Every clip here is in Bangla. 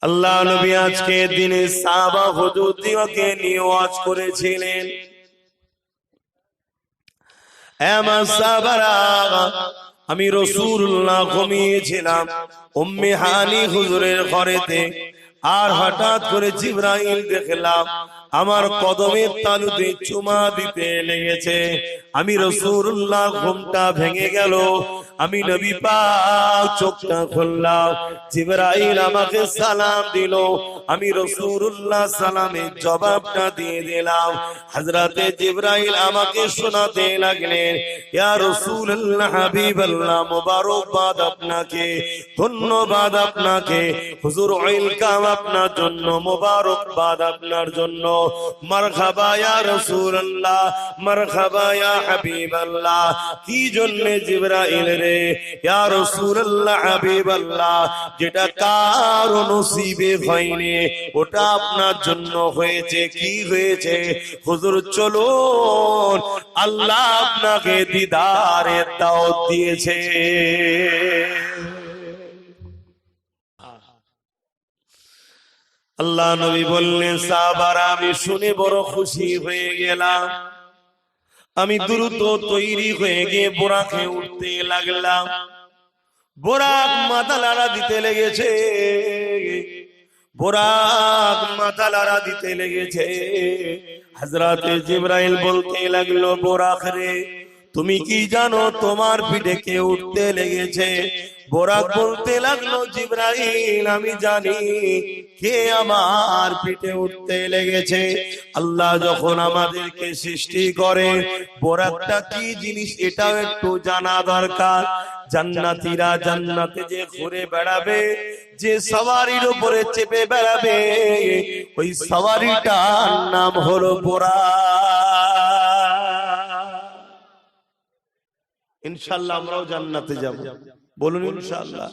আল্লাহ নবী আজকে দিনে সাহাবা হুজুরদিওকে নিয়ে ওয়াজ করেছিলেন। আমার সাহাবারা, আমি রাসূলুল্লাহ ঘুমিয়েছিলাম উম্মে হানি হুজুরের ঘরেতে, আর হঠাৎ করে জিবরাইল দেখলাম আমার কদমের তালুতে চুমা দিতে লেগেছে। আমি রাসূলুল্লাহ ঘুমটা ভেঙে গেল, আমি নবী পাক চোখটা খুললাম, জিবরাইল আমাকে সালাম দিল, আমি রাসূলুল্লাহ সালামের জবাবটা দিয়ে দিলাম। হযরতে জিবরাইল আমাকে শোনাতে লাগলেন, ইয়া রাসূলুল্লাহ হাবিবাল্লাহ, মোবারকবাদ আপনাকে, ধন্যবাদ আপনাকে, হুজুর ওয়েলকাম আপনার জন্য, মোবারকবাদ আপনার জন্য, মারহাবা ইয়া রাসূলুল্লাহ, মারহাবা ইয়া হাবিবাল্লাহ। কি জন্য জিবরাইল রে? ইয়া রাসূলুল্লাহ হাবিবাল্লাহ, যেটা কারো নসিবে হয়নি ওটা আপনার জন্য হয়েছে। কি হয়েছে? হুজুর চলুন, আল্লাহ আপনাকে দিদারের দাওয়াত দিয়েছে। আল্লাহ নবী বললেন, সাহাবারা আমি শুনে বড় খুশি হয়ে গেলাম। আমি দ্রুত তৈরি হয়ে গিয়ে বোরাকে উঠতে লাগলাম। বোরাক মাথা লাড়া দিতে লেগেছে, বোরাক মাথা লাড়া দিতে লেগেছে। হযরতে জিবরাইল বলতে লাগলো, বোরাক রে, তুমি কি জানো তোমার পিঠে কে উঠতে লেগেছে? বোরাক বলতে লাগলো, জিবরাইল আমি জানি কে আমার পিঠে উঠতে লেগেছে। আল্লাহ যখন আমাদেরকে সৃষ্টি করে, বোরাকটা কি জিনিস এটাও একটু জানা দরকার। জান্নাতীরা জান্নাতে যে ঘুরে বেড়াবে, যে সওয়ারির উপরে চেপে বেড়াবে, ওই সওয়ারিটার নাম হলো বোরাক। ইনশাআল্লাহ আমরাও জান্নাতে যাব, বলুন ইনশাআল্লাহ।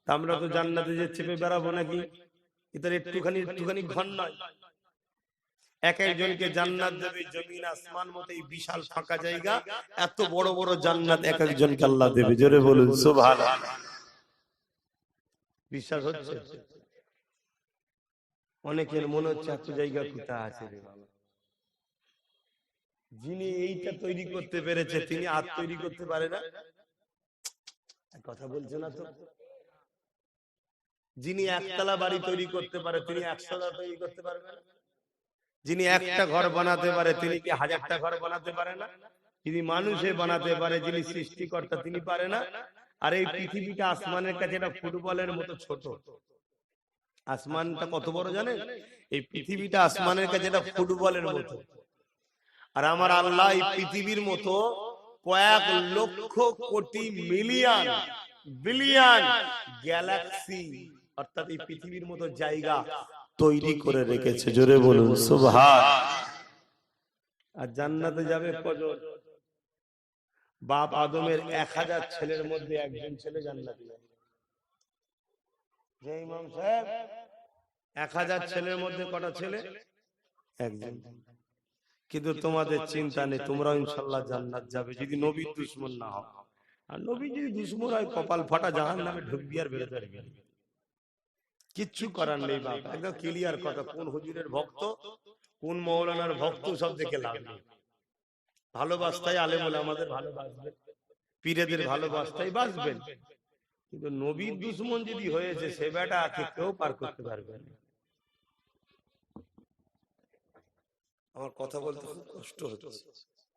আমরা তো জান্নাতে যে চেপে বেড়াবো নাকি? এটা একটুখানি ঘর নয়। এক একজনকে জান্নাত দেবে জমিন আসমান মতো এই বিশাল ফাঁকা জায়গা, এত বড় বড় জান্নাত এক একজনকে আল্লাহ দেবে। জোরে বলুন সুবহানাল্লাহ। বিশ্বাস হচ্ছে? অনেকের মনে হচ্ছে এত জায়গা কোথায় আছে রে বাবা। যিনি এইটা তৈরি করতে পেরেছে তিনি আর তৈরি করতে পারে না? কথা বলছে না তো। যিনি একতলা বাড়ি তৈরি করতে পারে তিনি 100টা তৈরি করতে পারবে না? যিনি একটা ঘর বানাতে পারে তিনি কি 1000টা ঘর বানাতে পারে না? যিনি মানুষে বানাতে পারে, যিনি সৃষ্টিকর্তা, তিনি পারে না? আর এই পৃথিবীটা আসমানের কাছে এটা ফুটবলের মতো ছোট। আসমানটা কত বড় জানেন? এই পৃথিবীটা আসমানের কাছে এটা ফুটবলের মতো। আর আমার আল্লাহ এই পৃথিবীর মতো কয়েক lakh crore million billion Galaxy, অর্থাৎ এই পৃথিবীর মতো জায়গা তৈরি করে রেখেছে। জোরে বলুন সুবহান। আর জান্নাতে যাবে কজন? বাপ আদমের 1000 ছেলের মধ্যে একজন ছেলে জান্নাতে যাবে। যে ইমাম সাহেব 1000 ছেলের মধ্যে কটা ছেলে? একজন। কিন্তু তোমাদের চিন্তা নেই, তোমরাও ইনশাআল্লাহ জান্নাত যাবে যদি নবীর দুশমন না হও। আর নবী যদি দুশমন হয় কপাল ফাটা, জাহান্নামে ঢুকবি আর বেরোতে পারবি না। কিচ্ছু করার নেই বাপ, একদম ক্লিয়ার কথা। কোন হুজুরের ভক্ত, কোন মৌলানার ভক্ত সব দেখে লাভ নেই। ভালোবাসতাই আলেম ওলামাদের ভালোবাসবেন, পীরেদের ভালোবাসতাই বাসবেন, কিন্তু নবীর দুশমন যদি হয়েছে সে বেটা কেউ পার করতে পারবে না। আমার কথা বলতে খুব কষ্ট হচ্ছে,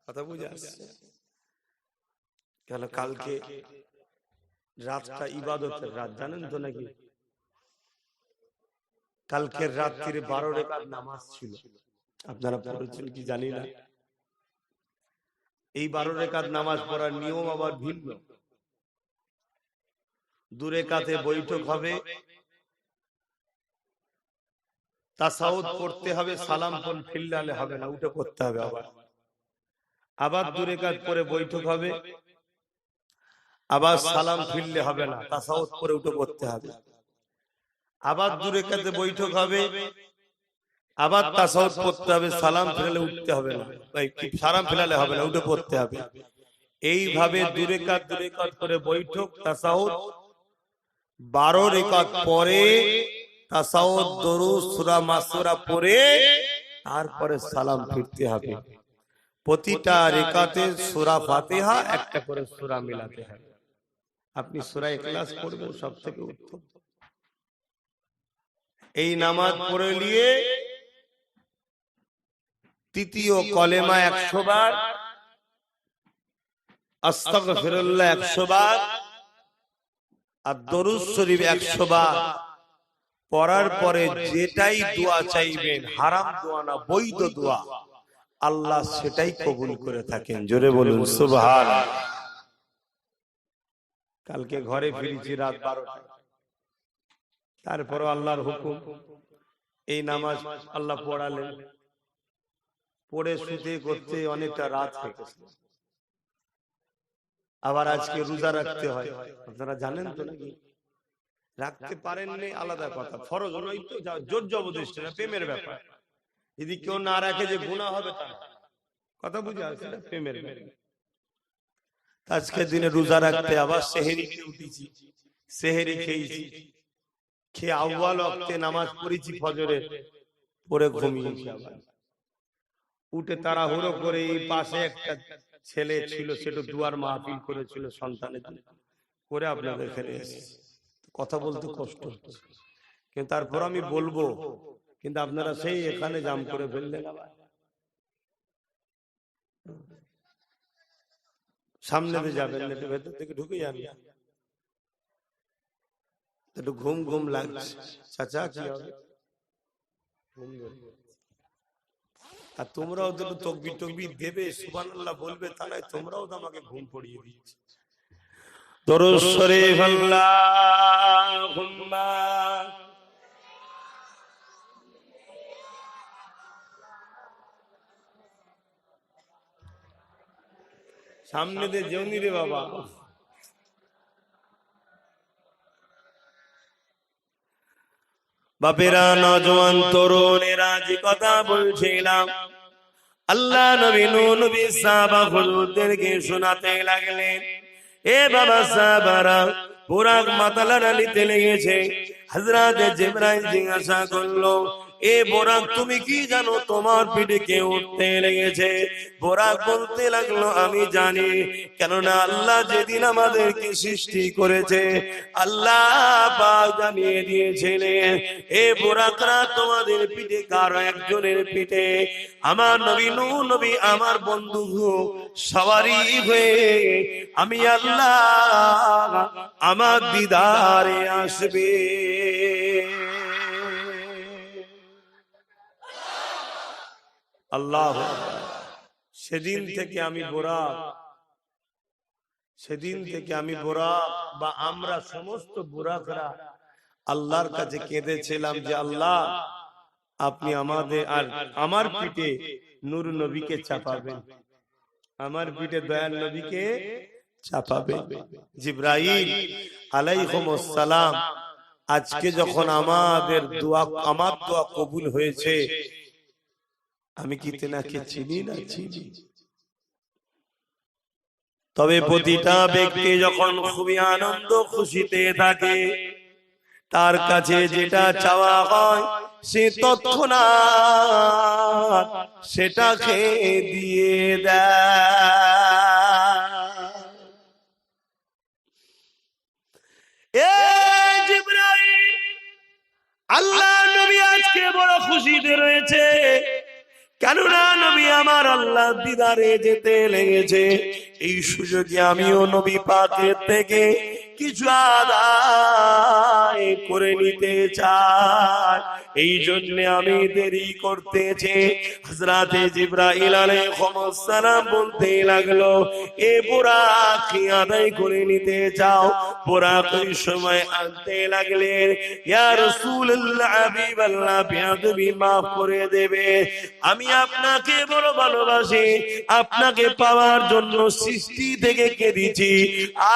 কথা বুঝে আসছে? কেন কালকে রাতটা ইবাদতের রাত, জানেন তো নাকি? কালকের রাত্রিরে 12 রাকাত নামাজ ছিল, আপনারা পড়েছেন কি জানি না। এই 12 রাকাত নামাজ পড়ার নিয়ম আবার ভিন্ন। 2 রাকাতে বৈঠক হবে, তাসাউদ পড়তে হবে, সালাম ফিরলে হবে না, উঠে পড়তে হবে। আবার 2 রাকাত পরে বৈঠক হবে, আবার সালাম ফিরলে হবে না, তাসাউদ পরে উঠে পড়তে হবে। আবার 2 রাকাতে বৈঠক হবে, আবার তাসাউদ পড়তে হবে, সালাম ফিরলে উঠতে হবে না, সালাম ফিরালে হবে না, উঠে পড়তে হবে। এইভাবে 2 রাকাত করে বৈঠক, তাসাউদ, 12 রাকাত পরে তাসাউদ, দরুদ, সূরা মাসুরা পড়ে তারপরে সালাম ফিরতে হবে। প্রতিটা রাকাতে সূরা ফাতিহা একটা করে সূরা মিলাতে হবে। আপনি সূরা ইখলাস পড়বেন, সবথেকে উত্তম। এই নামাজ পড়ে নিয়ে তৃতীয় কলেমা 100 বার, আস্তাগফিরুল্লাহ 100 বার, আর দরুদ শরীফ 100 বার পড়ার পরে যেটাই দোয়া চাইবেন, হারাম দোয়া না, বৈধ দোয়া, আল্লাহ সেটাই কবুল করে থাকেন। জোরে বলুন সুবহানাল্লাহ। কালকে ঘরে ফিরেছি রাত 12টায়, তারপর আল্লাহর হুকুম, এই নামাজ আল্লাহ পড়ালেন, পড়ে শুতে করতে অনেকটা রাত হয়ে গেছে। আবার আজকে রোজা রাখতে হয়, আপনারা জানেন তো নাকি? রাখতে পারেননি আলাদা কথা, ফরজ নয় তো, জোর জবরদস্তি না, প্রেমের ব্যাপার। যদি কেউ না রাখে যে গুনাহ হবে তা না, কথা বুঝে আসছে না, প্রেমের ব্যাপার। আজকে দিনে রোজা রাখতে আবার সেহরি খেয়ে উঠেছি, সেহরি খেয়েছি, খেয়ে আউয়াল ওয়াক্তে নামাজ পড়েছি ফজরের, পরে ঘুমিয়েছি। আবার উঠে তাড়াহুড়ো করে, এই পাশে একটা ছেলে ছিল, সেটা দুয়ার মাহফিল করেছিল সন্তানের জন্য, করে আপনাদের এখানে এসেছি। কথা বলতে কষ্ট হচ্ছে, কিন্তু তারপর আমি বলবো, কিন্তু আপনারা সেই এখানে জাম করে ফেললেন। আবার সামনে দিয়ে যাবেন না, ভেতর থেকে ঢুকে যান, একটু ঘুম ঘুম লাগছে। চাচা কি হবে? আর তোমরাও তো তকবির টকবির দেবে, সুবহানাল্লাহ বলবে, তা নয় তোমরাও তো আমাকে ঘুম পড়িয়ে দিচ্ছ। দরুদ শরীফ আল্লাহুম্মা সামনে দিয়ে যেওনি রে বাবা। বাপেরা, নওজোয়ান তরুণেরা, যে কথা বলছিলাম, আল্লাহ নবী নূহ নবী সাহাবা হুজুরদেরকে শোনাতে লাগলেন। এ বাবা সাহাবারা, বুরাক মাতালারা নিতে লেগেছে। হযরত জিবরাইল জিজ্ঞাসা করলো, এ বুরাক তুমি কি জানো তোমার পিঠে কে উঠতে লেগেছে? বুরাক বলতে লাগলো, আমি জানি, কেননা আল্লাহ যেদিন আমাদেরকে সৃষ্টি করেছে, আল্লাহ পাক জানিয়ে দিয়েছিলেন, এ বুরাকরা, তোমাদের পিঠে কারো একজনের পিঠে আমার নবী নূহ নবী আমার বন্ধু সওয়ারি হয়ে আমি আল্লাহ আমার দিদারে আসবে। আল্লাহ, সেদিন থেকে আমি বুরাক, সেদিন থেকে আমি বুরাক, বা আমরা সমস্ত বুরাকরা আল্লাহর কাছে কেঁদেছিলাম যে আল্লাহ, আপনি আমাদের আর আমার পিঠে নূর নবীকে চাপাবেন, আমার পিঠে দয়াল নবীকে চাপাবেন। জিবরাইল আলাইহিস সালাম আজকে যখন আমাদের দোয়া, আমার দোয়া কবুল হয়েছে, আমি কি তেনাকে চিনি না? চিনি। তবে প্রতিটা ব্যক্তি যখন খুবই আনন্দ খুশিতে থাকে, তার কাছে যেটা চাওয়া হয় সে তৎক্ষণাৎ সেটাকে দিয়ে দেয়। জিবরাইল, আল্লাহ নবী আজকে বড় খুশিতে রয়েছে, কেননা নবী আমার আল্লাহ দিদারে যেতে লেগেছে। এই সুযোগে আমিও নবী পাকের থেকে কিছু আদায় করে নিতে চাই, এই জন্য আমি দেরি করতেছি। হযরত জিবরাইল আলাইহিস সালাম বলতে লাগলো, এ বুরাক কি আদায় করে নিতে চাও? বুরাক ওই সময় আনতে লাগলেন, ইয়া রাসূলুল্লাহ, হাবিবাল্লাহ, বেয়াদবি মাফ করে দেবে, আমি আপনাকে বড় ভালোবাসি, আপনাকে পাওয়ার জন্য সৃষ্টি থেকে কেঁদেছি,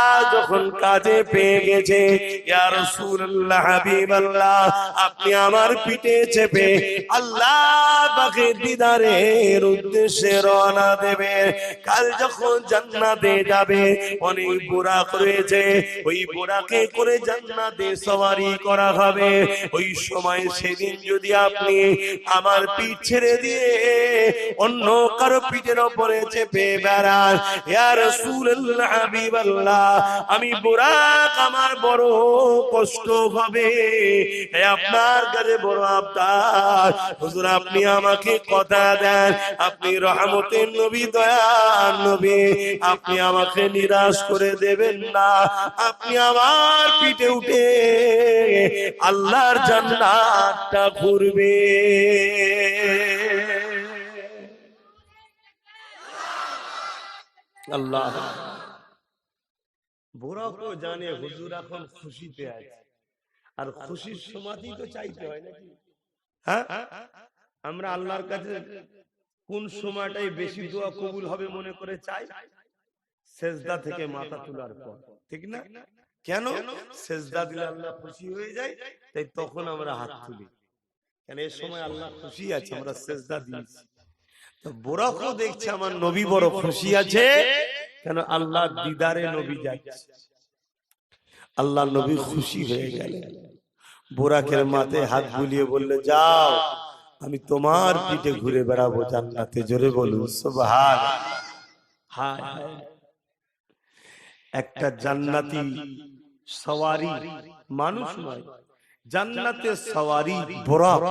আজ যখন কাজে পেয়ে গেছে, ইয়া রাসূলুল্লাহ হাবিবাল্লাহ, আপনি আমার পিঠে চেপে আল্লাহ পাকের দিদারের উদ্দেশ্যে রওনা দেবে। কাল যখন জান্নাতে যাবে, অনেক বুরাক রয়েছে, ওই বুরাকে করে জান্নাতে সওয়ারি করা হবে। ওই সময় সেদিন যদি আপনি আমার পিঠ ছেড়ে দিয়ে অন্য কারো পিঠের উপরে চেপে বেড়ান, ইয়া রাসূলুল্লাহ হাবিবাল্লাহ, আমি বুরাক আমার বড় কষ্ট হবে। আপনার কাছে বড় আবদার, হুজুর আপনি আমাকে কথা দেন, আপনি রহমতের নবী, দয়ার নবী, আপনি আমাকে নিরাশ করে দেবেন না। আপনি আমার পিঠে উঠে আল্লাহর জান্নাতটা ঘুরবে। আল্লাহ বুড়াকে জানে হুজুর এখন খুশিতে আছে, আর খুশির সমাধি তো চাইতে হয় নাকি? হ্যাঁ, আমরা আল্লাহর কাছে কোন সময়টাই বেশি দোয়া কবুল হবে মনে করে চাই? সেজদা থেকে মাথা তোলার পর, ঠিক না? কেন? সেজদা দিলে আল্লাহ খুশি হয়ে যায়, তাই তখন আমরা হাত তুলি। কেন এই সময় আল্লাহ খুশি আছে, আমরা সেজদা দিয়েছি। তো বুড়াকেও দেখছে আমার নবী বড় খুশি আছে, কেন? আল্লাহ দিদারে নবী যাচ্ছে। আল্লাহ নবী খুশি হয়ে গেলেন, বুরাকের মাথায় হাত বুলিয়ে বললে, যাও আমি তোমার পিঠে ঘুরে বেড়াবো জান্নাতে। জোরে বলুন সুবহানাল্লাহ। হায় একটা জান্নাতি সওয়ারি, মানুষ নয়, জান্নাতে সওয়ারি বুরাক,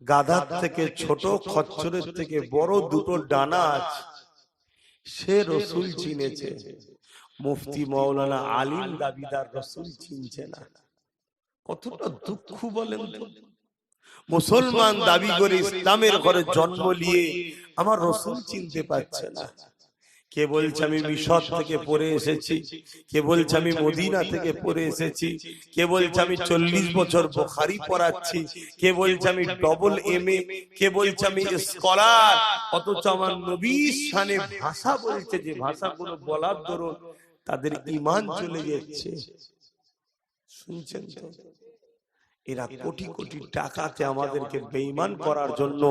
গাধার থেকে ছোট, খচ্চরের থেকে বড় দুটো ডানা আছে, সে রসুল চিনেছে। মুফতি মাওলানা আলিম দাবিদার রসুল চিনছে না। কতটা দুঃখ বলেন তো? মুসলমান দাবি করে ইসলামের ঘরে জন্ম নিয়ে আমার রসুল চিনতে পারছে না। কে বলছে আমি মিশর থেকে পড়ে এসেছি, কে বলছে আমি মদিনা থেকে পড়ে এসেছি, কে বলছে আমি 40 বছর বুখারী পড়াচ্ছি, কে বলছে আমি ডবল MA, কে বলছে আমি স্কলার। অথচ আমার নবীর শানে ভাষা বলছে, যে ভাষাগুলো বলার দরুন তাদের ঈমান চলে যাচ্ছে। শুনছেন তো? এরা কোটি কোটি টাকাতে আমাদেরকে বেঈমান করার জন্য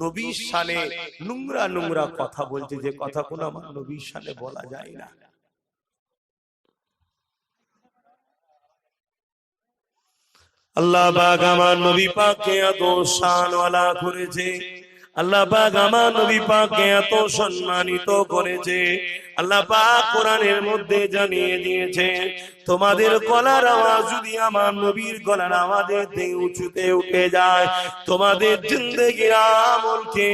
নবীর শানে নোংরা নোংরা কথা বলছে, যে কথাগুলো আমার নবীর শানে বলা যায় না। আল্লাহ পাক আমার নবী পাককে এত শানওয়ালা করেছে, আল্লাহ পাক আমার নবী পাককে এত সম্মানিত করেছে। আল্লাহ পাক কোরআনের মধ্যে জানিয়ে দিয়েছে, তোমাদের গলার আওয়াজ যদি আমার নবীর গলার আওয়াজের থেকে উঁচুতে উঠে যায়, তোমাদের জিন্দেগির আমলকে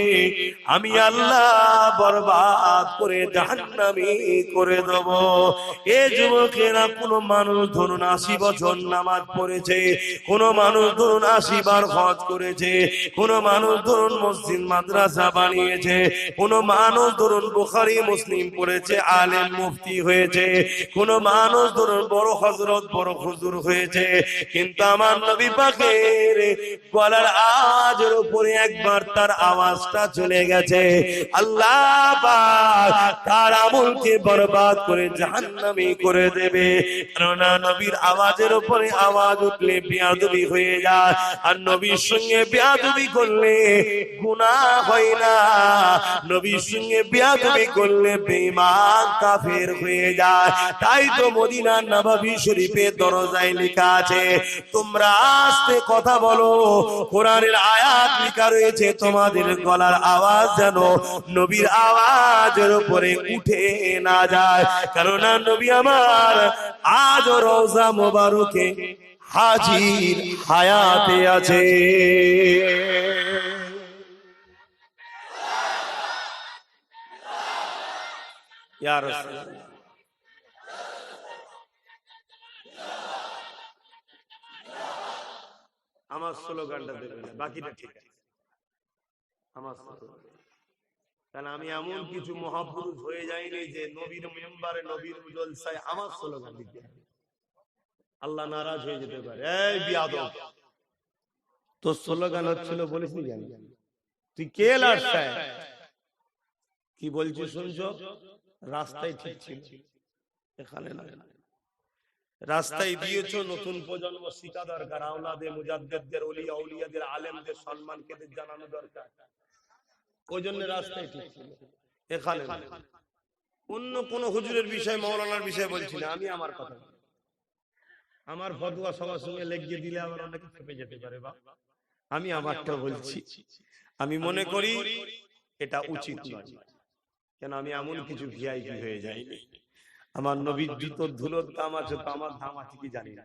আমি আল্লাহ বরবাদ করে জাহান্নামী করে দেব। এ যুবকেরা, কোন মানুষ ধরুন 80 বছর নামাজ পড়েছে, কোন মানুষ ধরুন 80 বার হজ করেছে, কোন মানুষ ধরুন মসজিদ মাদ্রাসা বানিয়েছে, কোন মানুষ ধরুন বুখারী মুসলিম পড়েছে, আলেম মুফতি হয়েছে, কোন মানুষ ধরুন বড় হযরত বড় হুজুর হয়েছে, কিন্তু আমার নবী পাকের গলার আওয়াজের উপরে একবার তার আওয়াজটা চলে গেছে, আল্লাহ পাক তার আমলকে বরবাদ করে জাহান্নামী করে দেবে। কারণ নবীর আওয়াজের উপরে আওয়াজ উঠলে বেয়াদবি হয়ে যায়, আর নবীর সঙ্গে বেয়াদবি করলে গুনাহ হয় না, নবীর সঙ্গে বেয়াদবি করলে বেঈমান কাফের হয়ে যায়। তাই তো মদিনার নববী শরীফে দরজায় লেখা আছে, তোমরা আস্তে কথা বলো, কোরআনের আয়াত লেখা রয়েছে, তোমাদের গলার আওয়াজ যেন নবীর আওয়াজের উপরে উঠে না যায়। কারণ নবী আমার আজ রওজা মোবারকে হাজির হায়াতে আছে। ইয়া রাসূলুল্লাহ, আমার স্লোগানটা দেবেন না, বাকিটা ঠিক আছে। আমার স্লোগান, কারণ আমি এমন কিছু মহাপুরুষ হয়ে যাইনি যে নবীর মেম্বারে নবীর জলসায় আমার স্লোগান দিতে হবে, আল্লাহ নারাজ হয়ে যেতে পারে। এই বিয়াদব, তোর স্লোগান হচ্ছিল বলিস নি জানি, তুই কে লাড়ছায় কি বলছিস শুনছো? রাস্তায় ঠিক ছিল, এখানে না, রাস্তায় দিয়েছো, নতুন প্রজন্ম শিখা দরকার, আওলাদে মুজাদ্দিদদের, ওলিয়া উলিয়াদের, আলেমদের সম্মানকে জানানো দরকার। ওই জন্য রাস্তায় ঠিক ছিল। এখানে অন্য কোন হুজুরের বিষয়, মাওলানার বিষয় বলছি না, আমি আমার কথা, আমার ফতোয়া সবার সঙ্গে লেগে দিলে আবার অনেকে খেপে যেতে পারে। বাবা, আমি আমারটা বলছি। আমি মনে করি এটা উচিত নয়, কেন আমি এমন কিছু ভিআইপি হয়ে যাইনি। আমার নবীর জুতোর ধুলোর দাম আছে, তো আমার দাম আছে কি জানি না।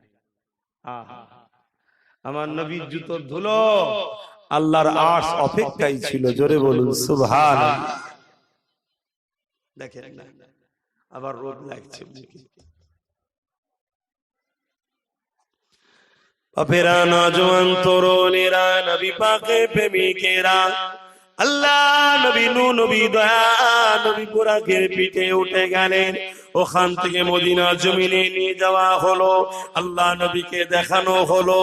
আমার নবীর জুতোর ধুলো আল্লাহর আরশ অপেক্ষায় ছিল। জোরে বলুন সুবহানাল্লাহ। দেখেন না, আবার রোদ লাগছে। বাপেরা, নওজোয়ান তরুণেরা, নবী পাকের প্রেমিকেরা, আল্লাহ নবী নূহ নবী দয়া নবী বুরাকের পিঠে উঠে গেলেন। ওখান থেকে মদিনা জমিনে নিয়ে যাওয়া হলো। আল্লাহ নবীকে দেখানো হলো,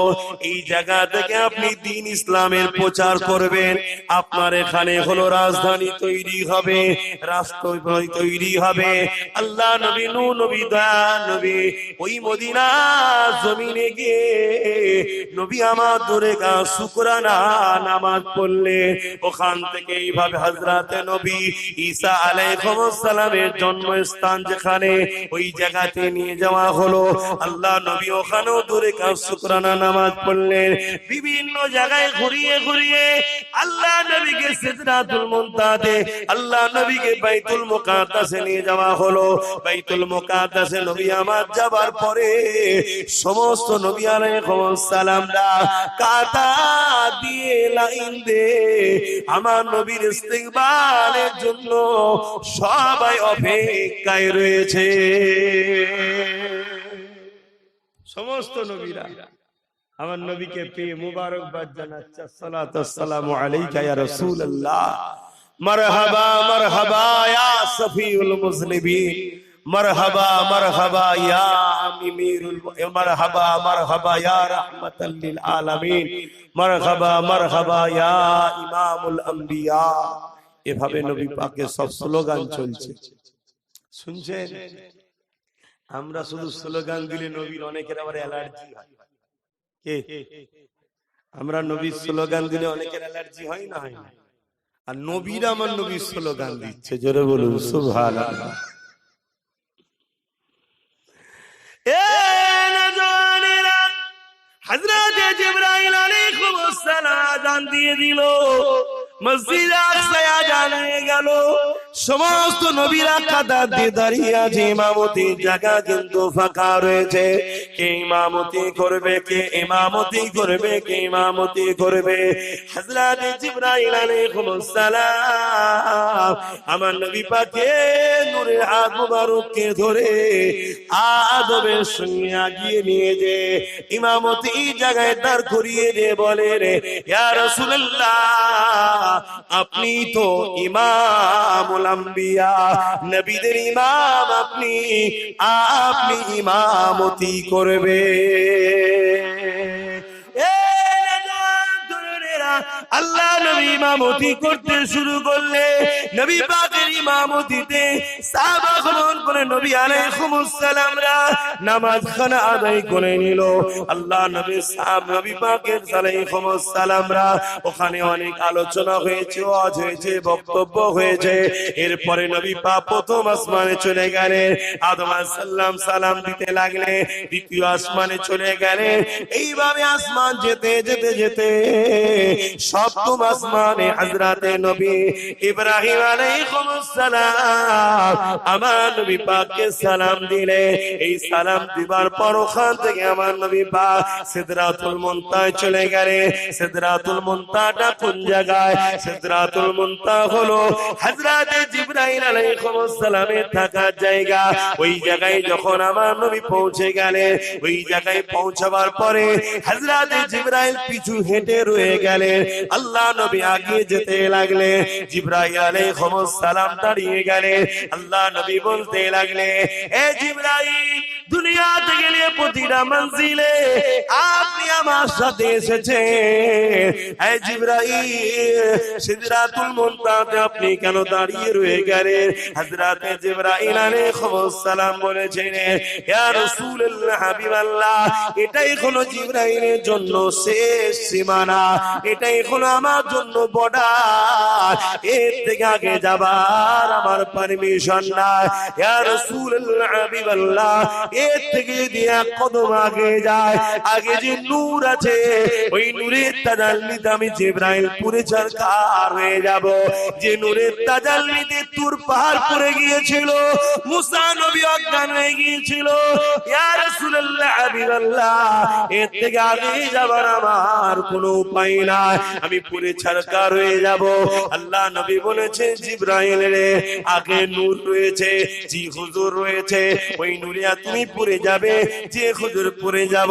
এই জায়গা থেকে আপনি দ্বীন ইসলামের প্রচার করবেন। আপনার এখানে হলো রাজধানী তৈরি হবে, রাষ্ট্র তৈরি হবে। আল্লাহ নবী নূহ নবী দয়া নবী ওই মদিনা জমিনে গিয়ে নবী আমার দূরে গা শুকরানা নামাজ পড়লে। ওখান থেকে এইভাবে হযরতে নবী ঈসা আলাইহিস সালামের জন্মস্থান যেখানে, ওই জায়গাতে নিয়ে যাওয়া হলো। আল্লাহ নবী ওখানেও দূরে গা শুকরানা নামাজ পড়লেন। বিভিন্ন জায়গায় ঘুরিয়ে ঘুরিয়ে আল্লাহ নবীকে সিদরাতুল মুনতাহাতে, আল্লাহ নবীকে বাইতুল মুকাদ্দাসে নিয়ে যাওয়া হলো। বাইতুল মুকাদ্দাসে নবী আমার যাবার পরে সমস্ত নবী আলাইহিস সালামরা কাতা দিয়ে লাইন দিয়ে আমার নবীর ইস্তিকবালের জন্য সবাই অপেক্ষায় রয়েছে। সমস্ত নবীরা আমার নবীকে পেয়ে মুবারকবাদ জানাচ্ছে, আসসালাতু ওয়াসসালামু আলাইকা ইয়া রাসূলুল্লাহ, মারহাবা মারহাবা ইয়া সফিউল মুজনিবিন, মারহাবা মারহাবা ইয়া আমিরুল, মারহাবা মারহাবা ইয়া রাহমাতাল লিল আলামিন, মারহাবা মারহাবা ইয়া ইমামুল আম্বিয়া। এভাবে নবী পাকের সব স্লোগান চলছে, শুনছেন? আমরা শুধু স্লোগান দিলে নবীর অনেকের আবার অ্যালার্জি হয়। কে? আমরা নবীর স্লোগান দিলে অনেকের অ্যালার্জি হয় না? হয় না? আর নবীরা আমার নবীর স্লোগান দিচ্ছে। জোরে বলুন সুবহানাল্লাহ। হযরত জিবরাইল আলাইহিস সালাম আযান দিয়ে দিল, মসজিদ আকসায় আযান হয়ে গেল। সমস্ত নবীরা কাতার দিয়ে দাঁড়িয়ে আছে, ইমামতির জায়গা কিন্তু ফাঁকা রয়েছে। কে ইমামতি করবে, কে ইমামতি করবে, কে ইমামতি করবে? হযরত জিবরাইল আলাইহিস সালাম আমার নবী পাকের নূরের হাত মুবারককে ধরে আদবের সঙ্গে আগিয়ে নিয়ে যে ইমামতি জায়গায় দাঁড় করিয়ে দিয়ে বলে, রে ইয়া রাসূলুল্লাহ, আপনি তো ইমামুল আম্বিয়া, নবীদের ইমাম আপনি, আপনি ইমামতি করবে। আল্লাহ নবী ইমামতি করতে শুরু করলে। নবী পাকের ইমামতিতে সাহাবাগণ করে নবী আলাইহিস সালামরা নামাজখানা আদায় করে নিল। আল্লাহ নবী নবী পাকের আলাইহিস সালামরা ওখানে অনেক আলোচনা হয়েছে, ওয়াজ হয়েছে, বক্তব্য হয়েছে। এরপরে নবী পাক প্রথম আসমানে চলে গেলেন, আদম আলাইহিস সালাম সালাম দিতে লাগলে, দ্বিতীয় আসমানে চলে গেলেন। এইভাবে আসমান যেতে যেতে যেতে সপ্তম আসমানে হযরতে নবী ইব্রাহিম আলাইহিস সালাম আমার নবী পাককে সালাম দিলে। এই সালাম দিবার পর ওখান থেকে আমার নবী পাক সিদরাতুল মুনতাহায় চলে গেলেন। সিদরাতুল মুনতাহাটা কোন জায়গায়? সিদরাতুল মুনতাহা হলো হযরতে জিবরাইল আলাইহিস সালামের থাকার জায়গা। ওই জায়গায় যখন আমার নবী পৌঁছে গেলেন, ওই জায়গায় পৌঁছাবার পরে হযরতে জিবরাইল পিছু হেঁটে রয়ে গেলেন। আল্লাহ নবী আগে যেতে লাগলে, জিবরাইল আলাইহিস সালাম দাঁড়িয়ে গেলেন। আল্লাহ নবী বলতে লাগলে, এ জিবরাইল, দুনিয়া থেকে নিয়ে প্রতিটা মঞ্জিলে আপনি আমার সাথে এসেছে। এই জিবরাইল, সিদরাতুল মুনতাহাতে আপনি কেন দাঁড়িয়ে রয়ে গেলেন? হযরতে জিবরাইল আলাইহিস সালাম বলেছেন, ইয়া রাসূলুল্লাহ, হাবিবাল্লাহ, এটাই হলো জিবরাইলের জন্য শেষ সীমানা, এটাই হলো আমার জন্য বর্ডার, এর থেকে আগে যাবার আমার পারমিশন নাই। ইয়া রাসূলুল্লাহ, হাবিবাল্লাহ, এর থেকে যদি এক কদম আগে যায়, আগে যে নূর আছে, ওই নূরের তাজাল্লিতে আমি জিবরাইল পুরে ছারখার হয়ে যাব। যে নূরের তাজাল্লিতে তুর পাহাড় পড়ে গিয়েছিল, মুসা নবী অজ্ঞান হয়ে গিয়েছিল, ইয়া রাসূলুল্লাহ, হাবিবাল্লাহ, এর থেকে আগে যাবার আমার কোনো উপায় নাই, আমি পুরে ছারখার হয়ে যাব। আল্লাহ নবী বলেছে, জিবরাইল রে, আগে নূর রয়েছে, জি হুজুর রয়েছে, ওই নূরে তুমি পুরে যাবে, যে হুজুর পুরে যাব।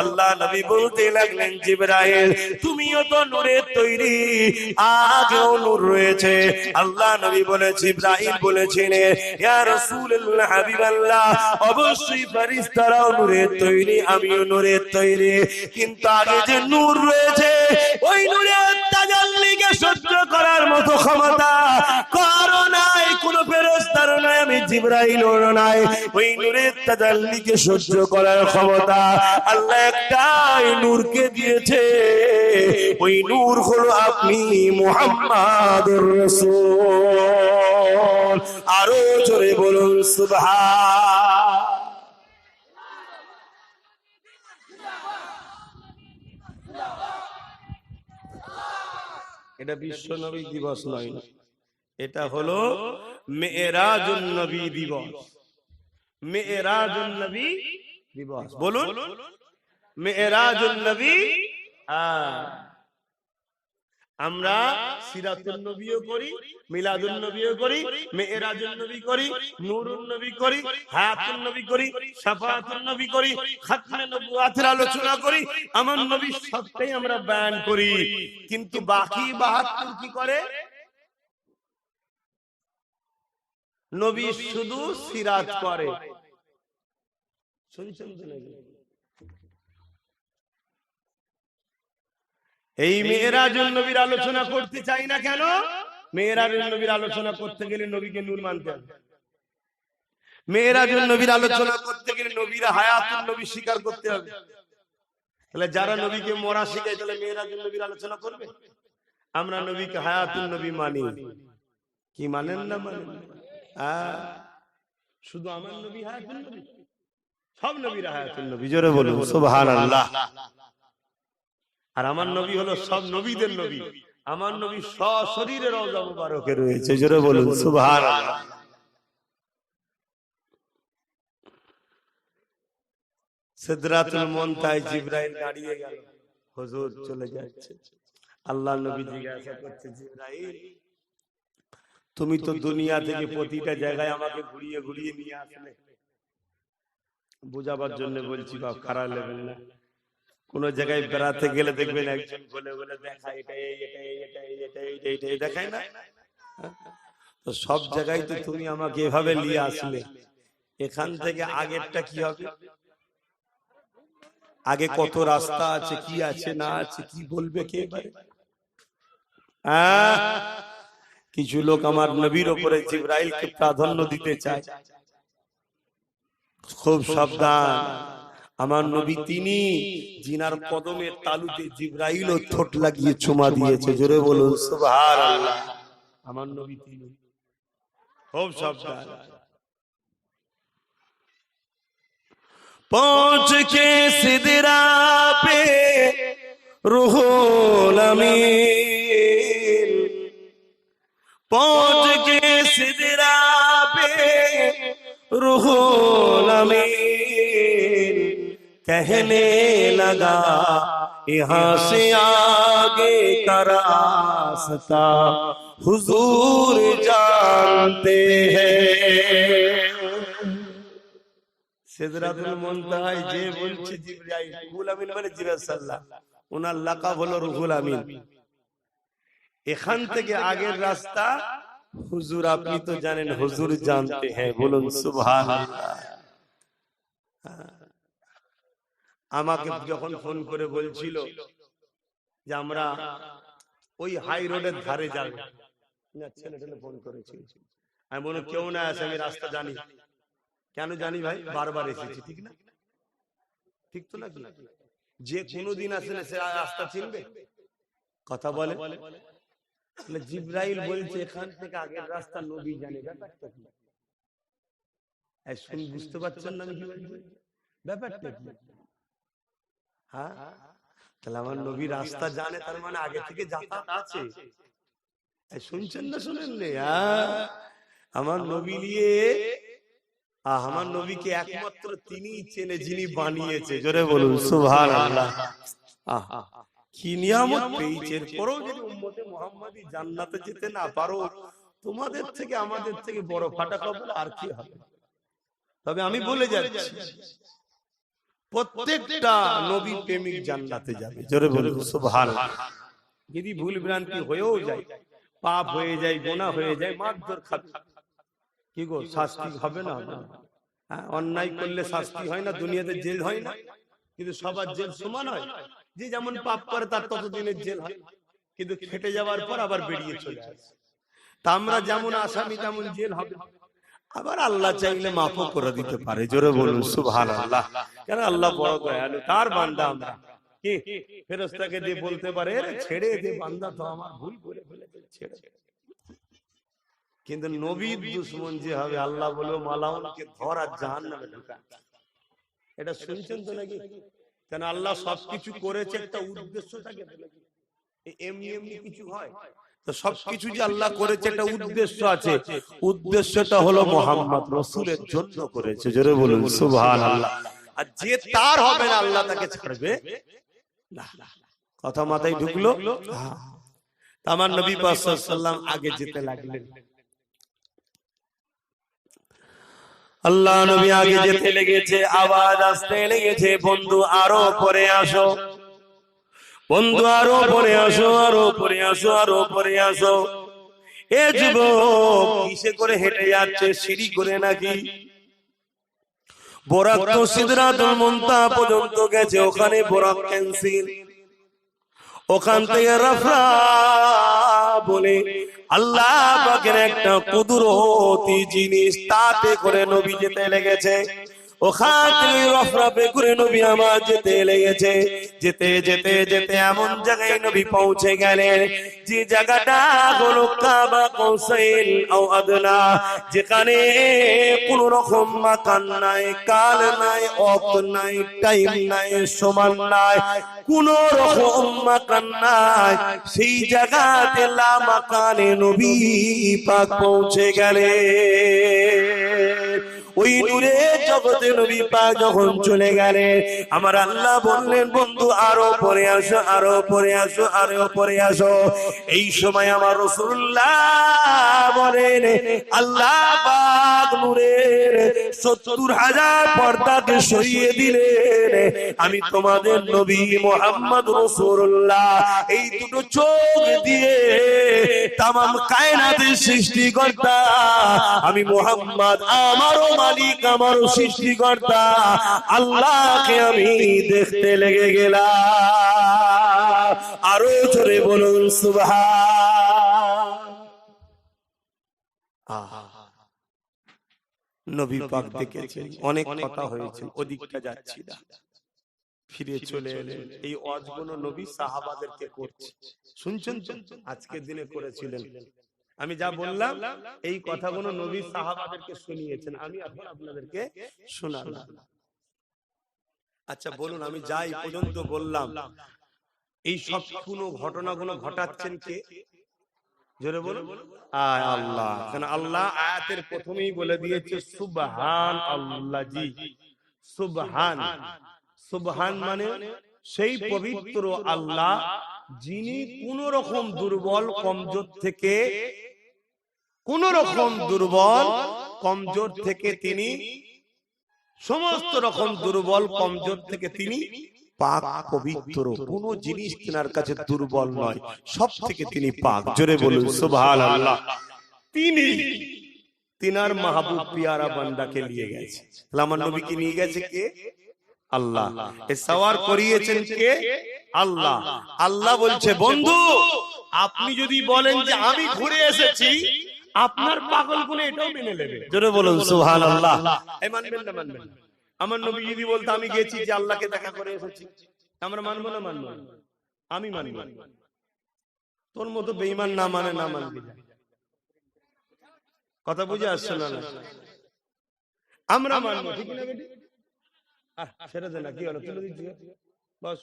আল্লাহ নবী বলতে লাগলেন, জিবরাইল, তুমিও তো নূরের তৈরি, আগেও নূর রয়েছে। আল্লাহ নবী বলে, জিবরাইল বলেছিলেন, ইয়া রাসূলুল্লাহ, হাবিবাল্লাহ, অবশ্যই ফেরেশতারাও নূরের তৈরি, আমিও নূরের তৈরি, কিন্তু আগে যে নূর রয়েছে, ওই নূরের তাজাল্লিকে সহ্য করার মতো ক্ষমতা কারো নাই, কোনো ফেরেশতার নাই, আমি জিবরাইলও নাই। ওই নূরের তাজাল্লিকে সহ্য করার ক্ষমতা আল্লাহ একটাই নূরকে দিয়েছে, ওই নূর হলো আপনি মুহাম্মাদুর রাসূল। আরো জোরে বলুন সুবহান। এটা বিশ্ব নবী দিবস নয়, এটা হলো মেরাজুন নবী দিবস। মেরাজুন নবী দিবস বলুন, মেরাজুন নবী। আমরা সিরাতুন নবীও করি, মিলাদুন নবীও করি, মেরাজুন নবী করি, নূরুন নবী করি, হায়াতুন নবী করি, শাফাআতুন নবী করি, খাতমে নবুয়াতের আলোচনা করি, আমার নবী সবটাই আমরা বয়ান করি। কিন্তু বাকি ৭২ কি করে? নবী শুধু সিরাত করে। শুনছেন তো নাকি? এই মেরাজুন নবীর আলোচনা করতে চাই না কেন? মেরাজুন নবীর আলোচনা করতে গেলে নবীকে নূর মানতে হবে। মেরাজুন নবীর আলোচনা করতে গেলে নবীর হায়াতুন নবী স্বীকার করতে হবে। তাহলে যারা নবীকে মরা শিখায়, তাহলে মেরাজুন নবীর আলোচনা করবে? আমরা নবীকে হায়াতুন নবী মানি। কি মানেন না মানেন? শুধু আমার নবী হায়াতুন নবী? সব নবীরা হায়াতুন নবী। জোরে বলুন সুবহানাল্লাহ। আর আমার নবী হলো সব নবীদের নবী। আমার নবী সশরীরে রওজা মুবারকে রয়েছে। জোরে বলুন সুবহানাল্লাহ। সিদরাতুল মুনতাহায় জিবরাইল দাঁড়িয়ে গেল, হুজুর চলে যাচ্ছে। আল্লাহ নবী জিজ্ঞাসা করছে, জিবরাইল, তুমি তো দুনিয়া থেকে প্রতিটা জায়গায় আমাকে ঘুরিয়ে ঘুরিয়ে নিয়ে আসলে। বুঝাবার জন্য বলছি, বাপ খারাপ লাগবে না। কোন জায়গায় বেড়াতে গেলে দেখবেন একজন বলে বলে দেখায়, এটাই দেখায় না? তো সব জায়গায় তো তুমি আমাকে এভাবে নিয়ে আসলে, এখান থেকে আগেরটা কি হবে? আগে কত রাস্তা আছে, কি আছে না আছে, কি বলবে কে পারে? কিছু লোক আমার নবীর উপরে জিবরাইলকে প্রাধান্য দিতে চায়। খুব সাবধান, আমার নবী তিনি জিনার কদমের তালুতে জিবরাইলও ঠোঁট লাগিয়ে চুমা দিয়েছে। জোরে বলুন সুবহানাল্লাহ। আমার নবী তিনি, খুব সাবধান। पहुंच के सिदरा पे रूहुल अमीन, पहुंच के सिदरा पे रूहुल अमीन, कहने लगा यहाँ से आगे का रास्ता हुजूर जानते हैं। সিদরাতুল মুনতাহায় যে বলছে জিবরাইল, রুহুল আমিন মানে জিবরাইল সাল্লাল্লাহ, ওনার লাকাব হলো রুহুল আমিন। এখান থেকে আগের রাস্তা হুজুর আপনি তো জানেন, হুজুর জানতে হ্যাঁ। বলুন সুবহানাল্লাহ। আমাকে যখন ফোন করে বলছিল যে আমরা ওই হাই রোডের ধারে যাবে, ছেলে ফোন করেছিল, আমি বললাম কেউ না আসে, আমি রাস্তা জানি। কেন জানি ভাই? বারবার এসেছি, ঠিক না? ঠিক তো নাকি? যে কোনোদিন আসে না সে রাস্তা চিনবে? কথা বলে। জিবরাইল বলছে এখান থেকে আগের রাস্তা নবী জানে। ব্যাপারটা কি? শুন, বুঝতে পারছেন না আমি কি বলছি? ব্যাপারটা কি? হ্যাঁ, তাহলে আমার নবী রাস্তা জানে, তার মানে আগে থেকে যাতায়াত আছে। শুনছেন না শুনেন নে? আমার নবী নিয়ে, আমার নবীকে একমাত্র তিনিই চেনে যিনি বানিয়েছে। জোরে বলুন সুবহানাল্লাহ। কি নিয়ামত পেয়েছে। এরপরও যদি উম্মতে মুহাম্মাদি জান্নাতে যেতে না পারো, তোমাদের থেকে আমাদের থেকে বড় ফাটা কবর আর কি হবে? তবে আমি বলে যাচ্ছি, প্রত্যেকটা নবী প্রেমিক জান্নাতে যাবে। জোরে বলুন সুবহানাল্লাহ। যদি ভুল ভ্রান্তি হয়েও যায়, পাপ হয়ে যায়, গুনাহ হয়ে যায়, মারধর খাবে, কি গো, শাস্তি হবে না? অন্যায় করলে শাস্তি হয় না, দুনিয়াতে জেল হয় না, কিন্তু সবার জেল সমান হয়। যে যেমন পাপ করে তার ততদিনের জেল হয়, কিন্তু খেটে যাওয়ার পর আবার বেরিয়ে চলে আসে। তা আমরা যেমন আসামি তেমন জেল হবে। আবার আল্লাহ চাইলে মাফও করে দিতে পারে। জোরে বলুন সুবহানাল্লাহ। কেন? আল্লাহ বড় দয়ালু, তার বান্দা আমরা। কি ফেরেশতাকে দিয়ে বলতে পারে ছেড়ে দে বান্দা, তো আমার ভুল করে ফেলেছে, ছেড়ে দে। কিন্তু নবীর দুশমন যে হবে, আল্লাহ বলবে মালাউনকে ধর আর জাহান্নামে ঢুকা। এটা শুনছেন তো নাকি? কেন? আল্লাহ সবকিছু করেছে একটা উদ্দেশ্য থাকে, এমনি এমনি কিছু হয়? তো সবকিছু যে আল্লাহ করেছে একটা উদ্দেশ্য আছে, উদ্দেশ্যটা হলো মুহাম্মদ রাসূলের জন্য করেছে। জোরে বলুন সুবহানাল্লাহ। আর যে তার হবে না, আল্লাহ তাকে ছাড়বে না। কথা মাথায় ঢুকলো? আমার নবী পাক সাল্লাল্লাহু আলাইহি ওয়াসাল্লাম আগে যেতে লাগলেন। আল্লাহ নবী আগে যেতে লেগেছে, আওয়াজ আসতে লেগেছে, বন্ধু আরো পরে আসো, বন্ধু আরো পরে আসো, আরো পরে আসো, আরো পরে আসো। এ যুবক কিসে করে হেঁটে যাচ্ছে? সিঁড়ি করে নাকি? বোরাক তো সিদরাতুল মুনতাহা পর্যন্ত গেছে, ওখানে বোরাক ক্যান্সেল, ওখান থেকে রাফা বলে আল্লাহ পাকের একটা কুদরতি জিনিস, তাতে করে নবী যেতে লেগেছে। ওখান থেকে রফরাফে করে নবী আমার যেতে লেগেছে। যেতে যেতে যেতে এমন জায়গায় নবী পৌঁছে গেলেন, যে জায়গাটা হলো কাবা কৌসাইন আও আদনা, যেখানে কোন রকম মাকান নাই, কাল নাই, ওয়াক্ত নাই, টাইম নাই, সমান নাই, কোন রকম মাকান নাই। সেই জায়গাতে লা মাকানে নবী পাক পৌঁছে গেলেন। ওই নূরে জগতে নবী পাক যখন চলে গেলেন, আমার আল্লাহ বললেন বন্ধু আরো পরে আসো, আরো পরে আসো, আরো পরে আসো। এই সময় আমার রাসূলুল্লাহ বলেন, আল্লাহ পাক নূরের ৭০,০০০ পর্দাকে সরিয়ে দিলেন। আমি তোমাদের নবী মুহাম্মদ রাসূলুল্লাহ এই দুটো চোখ দিয়ে তামাম কায়নাতের সৃষ্টিকর্তা আমি মুহাম্মদ, আমারও মালিক, আমারও সৃষ্টিকর্তা আল্লাহকে আমি দেখতে লেগে গেলাম। আরো জোরে বলুন সুবহান। নবী পাক দেখেছেন, অনেক কথা হয়েছে, ওদিকটা যাচ্ছি না, ফিরে চলে এলেন। এই ওয়াজগুলো নবী সাহাবাদেরকে করছে, শুনছেন তো? আজকের দিনে করেছিলেন। আমি যা বললাম এই কথাগুলো নবী সাহাবাদেরকে শুনিয়েছেন, আমি এখন আপনাদেরকে শোনালাম। আচ্ছা বলুন, আমি যাই পর্যন্ত বললাম, এই সব কোন ঘটনাগুলো ঘটাচ্ছেন কে? জোরে বলুন আল্লাহ। কেন? আল্লাহ আয়াতের প্রথমেই বলে দিয়েছে সুবহান আল্লাহ। জি সুবহান, সুবহান মানে সেই পবিত্র আল্লাহ যিনি কোন রকম দুর্বল কমজোর থেকে, কোন রকম দুর্বল কমজোর থেকে তিনি, সমস্ত রকম দুর্বল কমজোর থেকে তিনি পাক পবিত্র, কোন জিনিস তিনার কাছে দুর্বল নয়, সব থেকে তিনি পাক। জোরে বলুন সুবহানাল্লাহ। তিনি তিনার মাহবুব পিয়ারা বান্দাকে নিয়ে গেছে। আমার নবীকে নিয়ে গেছে কে? আল্লাহ। এ সওয়ার করিয়েছেন কে? আল্লাহ। আল্লাহ বলছে বন্ধু আপনি যদি বলেন যে আমি ঘুরে এসেছি, আপনার পাগলগুলো এটাও মেনে নেবে। জোরে বলুন সুবহানাল্লাহ। এই মানবেন না মানবেন না? আমার নবী যদি বলতো আমি গেছি যে আল্লাহকে দেখা করে এসেছি, আমরা মানবো না মানবো না? আমি মানবো। তোর মতো বেঈমান না মানে না মানবি। কথা বুঝে আসছে না? আমরা মানবো, ঠিক না বেটি? ছেড়ে দে না, কি হলো? তুলে দিচ্ছি বস।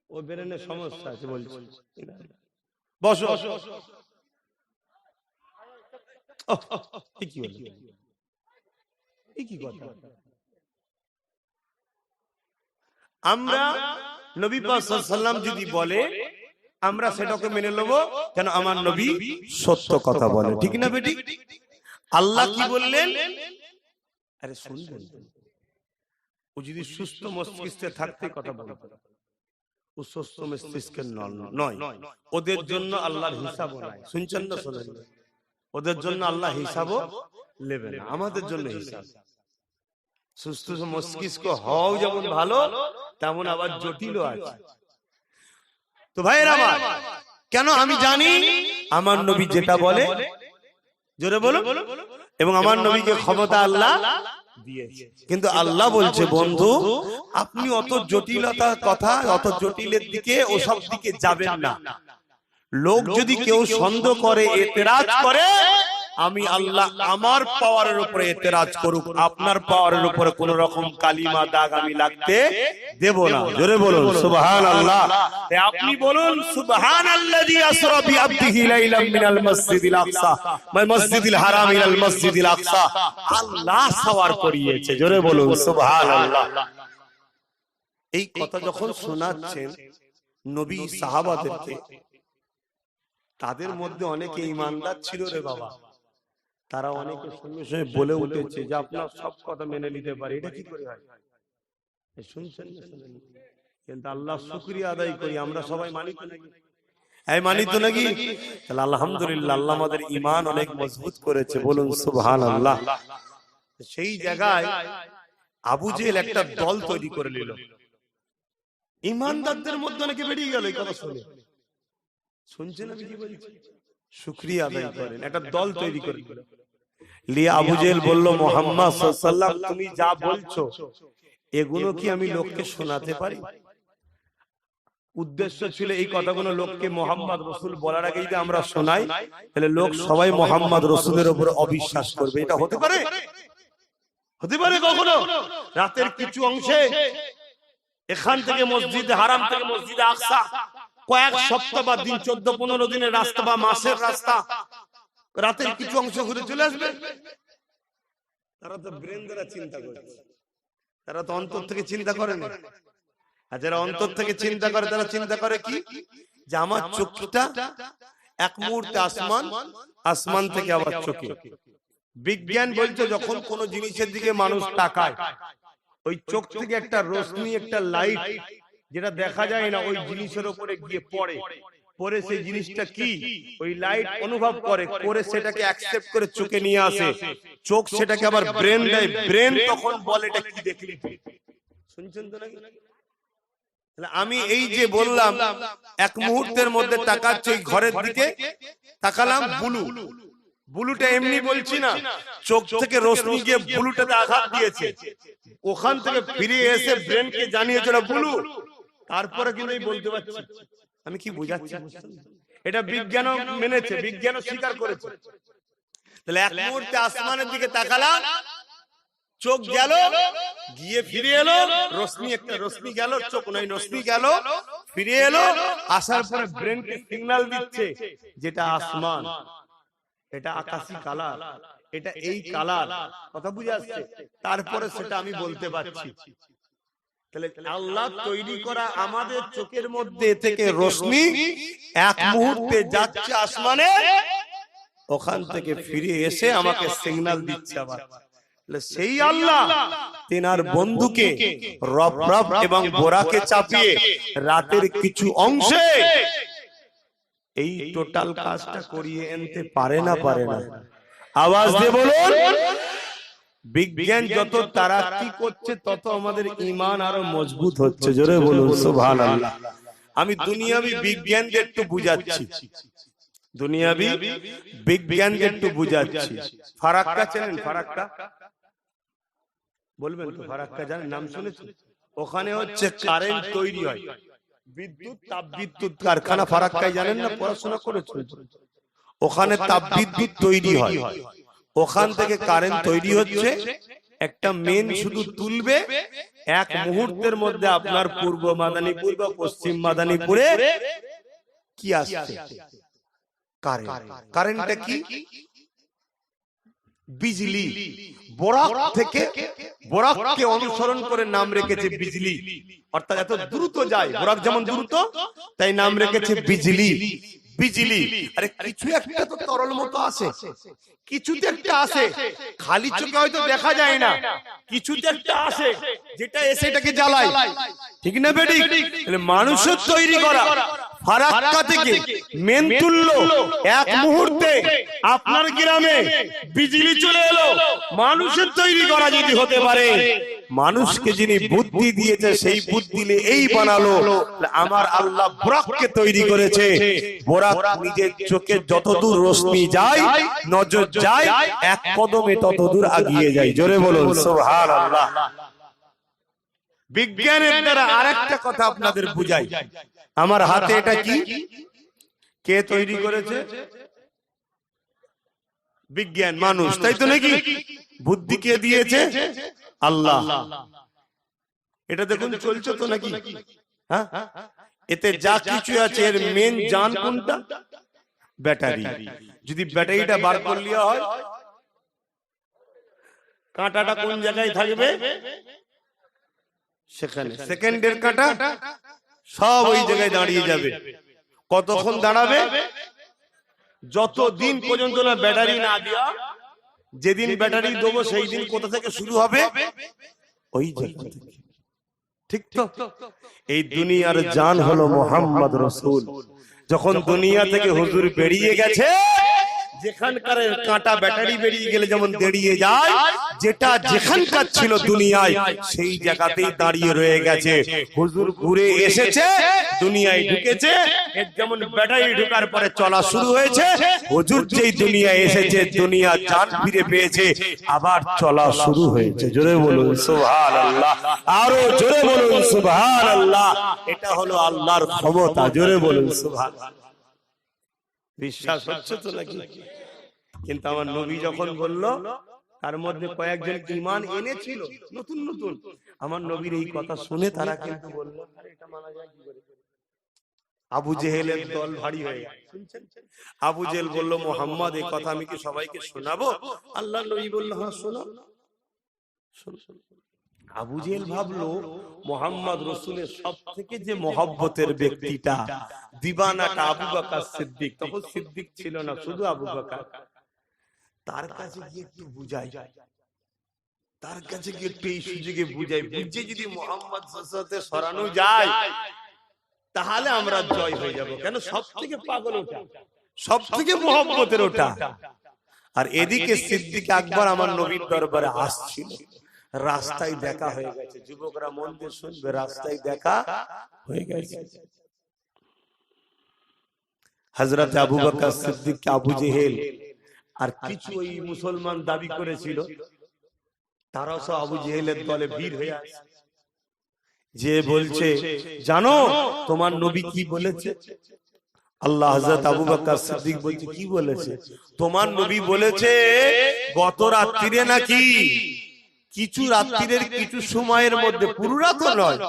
ও ব্রেনের সমস্যা আছে বলছি। বসো। কি হলো? কি কথা? আমরা নবী পাক সাল্লাল্লাহু আলাইহি ওয়াসাল্লাম যদি বলে আমরা সেটাকে মেনে নেব, কেন আমার নবী সত্য কথা বলে, ঠিক না বেটি? আল্লাহ কি বললেন? আরে শুনবেন, ও যদি সুস্থ মস্তিষ্কে থাকতে কথা বলতো, ও সুস্থ মস্তিষ্কের নয়। ওদের জন্য আল্লাহর হিসাব নাই। শুনছেন না? শোনেন, ওদের জন্য আল্লাহ হিসাবও নেবে না, আমাদের জন্য হিসাব। সুস্থ মস্তিষ্ক হও যেমন ভালো, তেমন আবার জটিলও আছে। তো ভাইয়েরা আমার, কেন আমি জানি আমার নবী যেটা বলে, জোরে বলো, এবং আমার নবীকে ক্ষমতা আল্লাহ দিয়েছে। কিন্তু আল্লাহ বলছে বন্ধু আপনি অত জটিলতার কথা, অত জটিলের দিকে, ওসব দিকে যাবেন না। লোক যদি কেউ সন্দেহ করে, এতেরাজ করে, আমি আল্লাহ আমার পাওয়ারের উপরে এতেরাজ করুক, আপনার পাওয়ারের উপরে কোন রকম কালিমা দাগ আমি লাগতে দেব না। জোরে বলুন সুবহানাল্লাহ। আপনি বলুন সুবহানাল্লাযী আসরা বিআবদিহি লাইলাম মিনাল মাসজিদিল আকসা মসজিদিল হারাম ইলাল মসজিদিল আকসা। আল্লাহ সওয়ার করিয়েছে। জোরে বলুন সুবহানাল্লাহ। এই কথা যখন শোনাচ্ছেন নবী সাহাবাদেরকে, তাদের মধ্যে অনেকে ঈমানদার ছিল রে বাবা। তারা অনেকের সঙ্গে সঙ্গে বলে উঠেছে যে আপনার সব কথা মেনে নিতে পারি। এটা কি করে হয়? শুনছেন না? কিন্তু আল্লাহ শুকরিয়া আদায় করি, আমরা সবাই মানি তো নাকি? মানি তো নাকি? তাহলে আলহামদুলিল্লাহ, আল্লাহ আমাদের ঈমান অনেক মজবুত করেছে। বলুন সুবহানাল্লাহ। সেই জায়গায় আবু জেহেল একটা দল তৈরি করে নিল। ঈমানদারদের মধ্যে অনেকে বেরিয়ে গেল এই কথা শুনে। শুনছেন আমি কি বলছি? শুকরিয়া আদায় করেন। একটা দল তৈরি করে লিয়ে আবু জেহেল বলল, মুহাম্মদ সাল্লাল্লাহু আলাইহি ওয়াসাল্লাম তুমি যা বলছো এগুলো কি আমি লোককে শোনাতে পারি? উদ্দেশ্য ছিল এই কথাগুলো লোককে মুহাম্মদ রাসূল বলার আগে যদি আমরা শোনাই, তাহলে লোক সবাই মুহাম্মদ রাসূলের উপর অবিশ্বাস করবে। এটা হতে পারে? হতে পারে কখনো? রাতের কিছু অংশে এখান থেকে মসজিদ হারাম থেকে মসজিদ আকসা কয়েক সপ্তাহ বা দিন, 14-15 দিনের রাস্তা বা মাসের রাস্তা, রাতের কিছু অংশ ঘুরে চলে আসবে। তারা তো ব্রেন দ্বারা চিন্তা করছে, তারা তো অন্তর থেকে চিন্তা করে না। আর যারা অন্তর থেকে চিন্তা করে তারা চিন্তা করে কি, যে আমার চোখটা এক মুহূর্তে আসমান, আসমান থেকে আবার চোখে। বিজ্ঞান বলছে যখন কোন জিনিসের দিকে মানুষ তাকায়, ওই চোখ থেকে একটা রোশনি, একটা লাইট যেটা দেখা যায় না, ওই জিনিসের উপরে গিয়ে পড়ে। পরে সেই জিনিসটা কি, ওই লাইট অনুভব করে সেটাকে অ্যাকসেপ্ট করে চোখে নিয়ে আসে। চোখ সেটাকে আবার ব্রেন দেয়, ব্রেন তখন বলে এটা কি দেখলি। শুনছেন তো নাকি? আমি এই যে বললাম এক মুহূর্তের মধ্যে তাকাচ্ছে ওই ঘরের দিকে, তাকালাম বুলু, বুলুটা এমনি বলছি না, চোখ থেকে রোশনি গিয়ে বুলুটাতে আঘাত দিয়েছে, ওখান থেকে ফিরে এসে ব্রেনকে জানিয়েছে ওটা বুলু। তারপরে কিন্তু এই বলতে পারছি আমি কি বোঝাচ্ছি? এটা বিজ্ঞানও মেনেছে, বিজ্ঞানও স্বীকার করেছে। তাহলে এক মুহূর্তে আসমানের দিকে তাকালাম, চোখ গেল, গিয়ে ফিরে এলো, রোশনি, একটা রোশনি গেল, চোখ নয় রোশনি গেল, ফিরে এলো, আসার পরে ব্রেনকে সিগন্যাল দিচ্ছে যেটা আসমান, এটা আকাশী কালার, এটা এই কালার। কথা বুঝে আসছে? তারপরে সেটা আমি বলতে পারছি। তাহলে আল্লাহ তৈরি করা আমাদের চোখের মধ্যে থেকে রোশনি এক মুহূর্তে যাচ্ছে আসমানে, ওখান থেকে ফিরে এসে আমাকে সিগন্যাল দিচ্ছে আবার। সেই আল্লাহ তেনার বন্ধুকে রব রব এবং বোরাকে চাপিয়ে রাতের কিছু অংশে এই টোটাল কাজটা করিয়ে আনতে পারে না? পারে না? আওয়াজ দিয়ে বলুন। বিজ্ঞান যত তারাক্কি করছে তত আমাদের ঈমান আরো মজবুত হচ্ছে। জোরে বলুন সুবহানাল্লাহ। আমি দুনিয়াবি বিজ্ঞানকে একটু বুঝাচ্ছি, দুনিয়াবি বিজ্ঞানকে একটু বুঝাচ্ছি। ফারাক্কা চেনেন? ফারাক্কা বলবেন তো? ফারাক্কা জানেন? নাম শুনেছেন? ওখানে হচ্ছে কারেন্ট তৈরি হয়, বিদ্যুৎ তাপবিদ্যুৎ কারখানা ফারাক্কায়, জানেন না? পড়াশোনা করেছেন? ওখানে তাপবিদ্যুৎ তৈরি হয়, ওখান থেকে কারেন্ট তৈরি হচ্ছে। একটা মেন শুধু তুলবে, এক মুহূর্তের মধ্যে আপনার পূর্ব মাদারীপুর বা পশ্চিম মাদারীপুরে কি আসছে? কারেন্ট। কারেন্টটা কি? বিজলি। বরাক থেকে, বরাককে অনুসরণ করে নাম রেখেছে বিজলি, অর্থাৎ এত দ্রুত যায়। বরাক যেমন দ্রুত, তাই নাম রেখেছে বিজলি। বিজলি। আরে কিছু একটা তো তরল মতো আসে, কিছুতে একটা আসে, খালি চোখে হয়তো দেখা যায় না, কিছুতে একটা আসে যেটা এসে এটাকে জ্বালায়, ঠিক না বেটি? মানুষের তৈরি করা ফারাক্কা থেকে মেন তুললো, এক মুহূর্তে আপনার গ্রামে বিজলি চলে এলো। মানুষের তৈরি করা যদি হতে পারে, মানুষকে যিনি বুদ্ধি দিয়েছে সেই বুদ্ধি দিয়ে এই বানালো, আমার আল্লাহ বরাককে তৈরি করেছে। বরাক নিজের চোখে যতদূর রোশনি যায়, নজর যায়, এক কদমে ততদূর আগিয়ে যায়। জোরে বলুন সুবহানাল্লাহ। বিজ্ঞানের দ্বারা আরেকটা কথা আপনাদের বুঝাই। আমার হাতে এটা কি? কে তৈরি করেছে? বিজ্ঞান, মানুষ, তাই তো নাকি? বুদ্ধি কে দিয়েছে? আল্লাহ। এটা দেখুন চলছে তো নাকি? হ্যাঁ, এতে যা কিছু আছে এর মেন জান কোনটা? ব্যাটারি। যদি ব্যাটারিটা বার করে লিয়া হয়, কাঁটাটা কোন জায়গায় থাকবে? সেখানে। সেকেন্ডের কাঁটা সব ওই জায়গায় দাঁড়িয়ে যাবে। কতক্ষণ দাঁড়াবে? যতদিন পর্যন্ত না ব্যাটারি না দেওয়া। যেদিন ব্যাটারি দেবো সেই দিন কোথা থেকে শুরু হবে? ওই জায়গা থেকে। ঠিক তো? এই দুনিয়ার জান হলো মুহাম্মদ রাসূল। যখন দুনিয়া থেকে হুজুর বেরিয়ে গেছে, যেখানকার কাঁটা ব্যাটারি বেরিয়ে গেলে যেমন দাঁড়িয়ে যায়, যেটা যেখানকার ছিল দুনিয়ায় সেই জায়গাতেই দাঁড়িয়ে রয়ে গেছে। হুজুর ঘুরে এসেছে, দুনিয়ায় ঢুকেছে, এর যেমন ব্যাটারি ঢোকার পরে চলা শুরু হয়েছে। হুজুর যেই দুনিয়ায় এসেছে, দুনিয়া জান ফিরে পেয়েছে, আবার চলা শুরু হয়েছে। জোরে বলুন সুবহানাল্লাহ, আরো জোরে বলুন সুবহানাল্লাহ। এটা হলো আল্লাহর ক্ষমতা। জোরে বলুন সুবহানাল্লাহ। বিশ্বাস হচ্ছে তো নাকি? কিন্তু আমার নবী যখন বলল, তার মধ্যে কয়েকজন ঈমান এনেছিল নতুন নতুন। আমার নবীর এই কথা শুনে তারা কিন্তু বলল, আরে এটা মানা যায় কি করে? আবু জেহেলের দল ভারী হয়ে গেল। শুনছেন? আবু জেহেল বলল, মুহাম্মদ এই কথা আমি কি সবাইকে শোনাবো? আল্লাহর নবী বলল, হ্যাঁ শোনো। আবু জেহেল ভাবলো মুহাম্মদ রাসূলের সবথেকে যে মহব্বতের ব্যক্তিটা, দিবানাটা আবু বকর সিদ্দিক। তখন সিদ্দিক ছিল না, শুধু আবু বকর। তার কাছে গিয়ে একটু বুঝাই, তার কাছে গিয়ে একটু এই সুযোগে বুঝাই, বুঝে যদি মুহাম্মদ সাল্লাল্লাহু সরানো যায় তাহলে আমরা জয় হয়ে যাব। কেন? সবথেকে পাগল ওটা, সবথেকে মহব্বতের ওটা। আর এদিকে সিদ্দিক আকবর আমার নবীর দরবারে আসছিল। রাস্তায় দেখা হয়ে গেছে। যুবকরা মন দিয়ে শুনবে, রাস্তায় দেখা হয়ে গেছে। হযরত আবু বকর সিদ্দিক কে আবু জেহেল আর কিছু ওই মুসলমান দাবি করেছিল, তারাও সব আবু জেহেলের দলে ভিড় হয়ে আসে। যে বলছে, জানো তোমার নবী কি বলেছে? আল্লাহ হযরত আবু বকর সিদ্দিক বলছে, কি বলেছে? তোমার নবী বলেছে গত রাত্রিরে নাকি কিছু রাত্রির কিছু সময়ের মধ্যে, পুরো রাত নয়,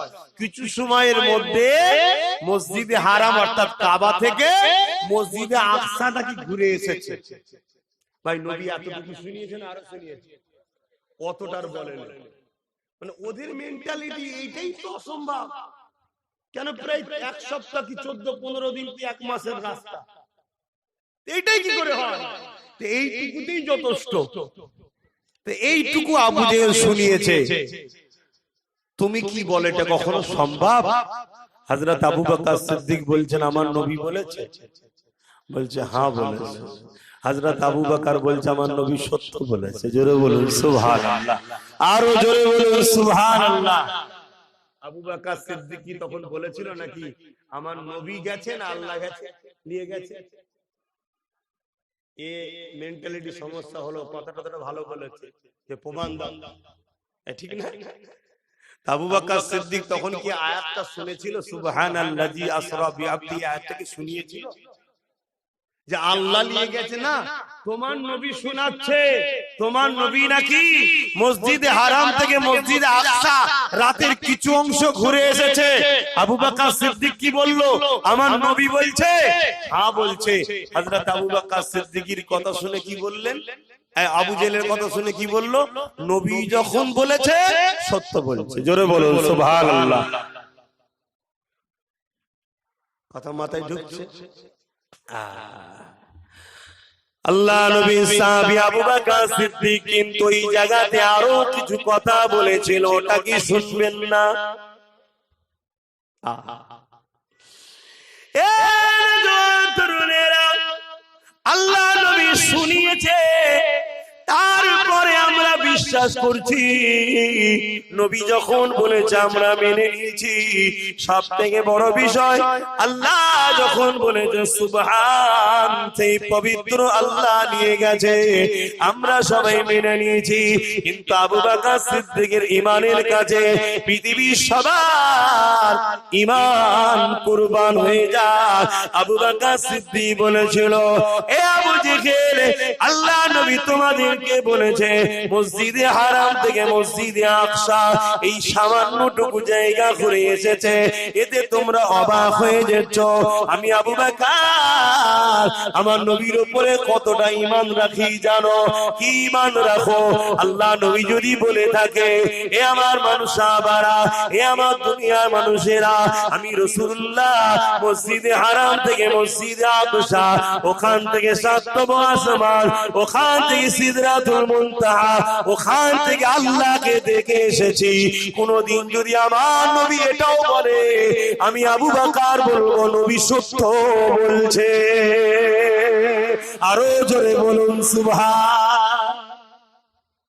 কিছু সময়ের মধ্যে মসজিদে হারাম অর্থাৎ কাবা থেকে মসজিদে আকসা নাকি ঘুরে এসেছে। ভাই নবী এতটুকু শুনিয়েছেন, আরো শুনিয়েছে, কতটার বলেন? মানে ওদের মেন্টালিটি এইটাই তো অসম্ভব। কেন? প্রায় এক সপ্তাহ কি 14-15 দিন কি এক মাসের রাস্তা, এইটাই কি করে হয়? এইটুকুতেই যথেষ্ট। এইটুকু আবু জেহেল শুনিয়েছে, তুমি কি বলে এটা কখনো সম্ভব? হযরত আবু বকর সিদ্দিক বলছেন, আমার নবী বলেছে? বলছে হ্যাঁ বলেছে। হযরত আবু বকর বলছে আমার নবী সত্য বলেছে। জোরে বলুন সুবহানাল্লাহ, আরো জোরে বলুন সুবহানাল্লাহ। আবু বকর সিদ্দিকী তখন বলেছিল নাকি আমার নবী গেছে না আল্লাহ গেছে নিয়ে গেছে? এ মেন্টালিটি সমস্যা হলো। কথাটা ভালো বলেছে যে প্রমাণ দাও, ঠিক না? আবু বকর সিদ্দিক তখন কি আয়াতটা শুনেছিল? সুবহানাল্লাযী আসরা বিআবদি, আয়াতটা কি শুনিয়েছিল যে আল্লাহ নিয়ে গেছে? না, তোমার নবী শোনাচ্ছে তোমার নবী নাকি মসজিদে হারাম থেকে মসজিদে আকসা রাতের কিছু অংশ ঘুরে এসেছে। আবু বকর সিদ্দিক কি বলল? আমার নবী বলছে। হ্যাঁ বলছে। হযরত আবু বকর সিদ্দিকের কথা শুনে কি বললেন? আবু জেহেলের কথা শুনে কি বললো? নবী যখন বলেছে সত্য বলছে। জোরে বলুন সুবহানাল্লাহ। কথা মাথায় ঢুকছে? আল্লাহ নবী সাহাবী আবু বকর সিদ্দিক কিন্তু এই জায়গাতে আরো কিছু কথা বলেছিল, ওটা কি শুনবেন না? আল্লাহ নবী শুনিয়েছে, তারপরে আমরা বিশ্বাস করছি। নবী যখন বলেছে আমরা মেনে নিয়েছি। সব থেকে বড় বিষয়, আল্লাহ যখন বলেছে সুবহান, সেই পবিত্র আল্লাহ নিয়ে গেছে, আমরা সবাই মেনে নিয়েছি। কিন্তু আবু বকর সিদ্দিকের ঈমানের কাছে পৃথিবীর সবার ঈমান কুরবান হয়ে যায়। আবু বকর সিদ্দিক বলেছিল, এ আবু জেহেল, আল্লাহ নবী তোমাদের কে বলেছে মসজিদে হারাম থেকে মসজিদে আকসা এই সামান্যটুকু জায়গা ঘুরে এসেছে, এতে তোমরা অবাক হয়ে যাচ্ছ। আমি আবু বকর আমার নবীর উপরে কতটা ঈমান রাখি জানো? কি ঈমান রাখো? আল্লাহ নবী যদি বলে থাকে, এ আমার মানুষাবারা, এ আমার দুনিয়ার মানুষেরা, আমি রাসূলুল্লাহ মসজিদে হারাম থেকে মসজিদে আকসা, ওখান থেকে সাতম আসমান, ওখান থেকে সিদরাতুল মুনতাহা, ওখান থেকে আল্লাহকে দেখে এসেছি। কোনদিন যদি আমার নবী এটাও বলে, আমি আবু বকর বলবো নবী সত্য বলছে। আরো জোরে বলুন সুবহান।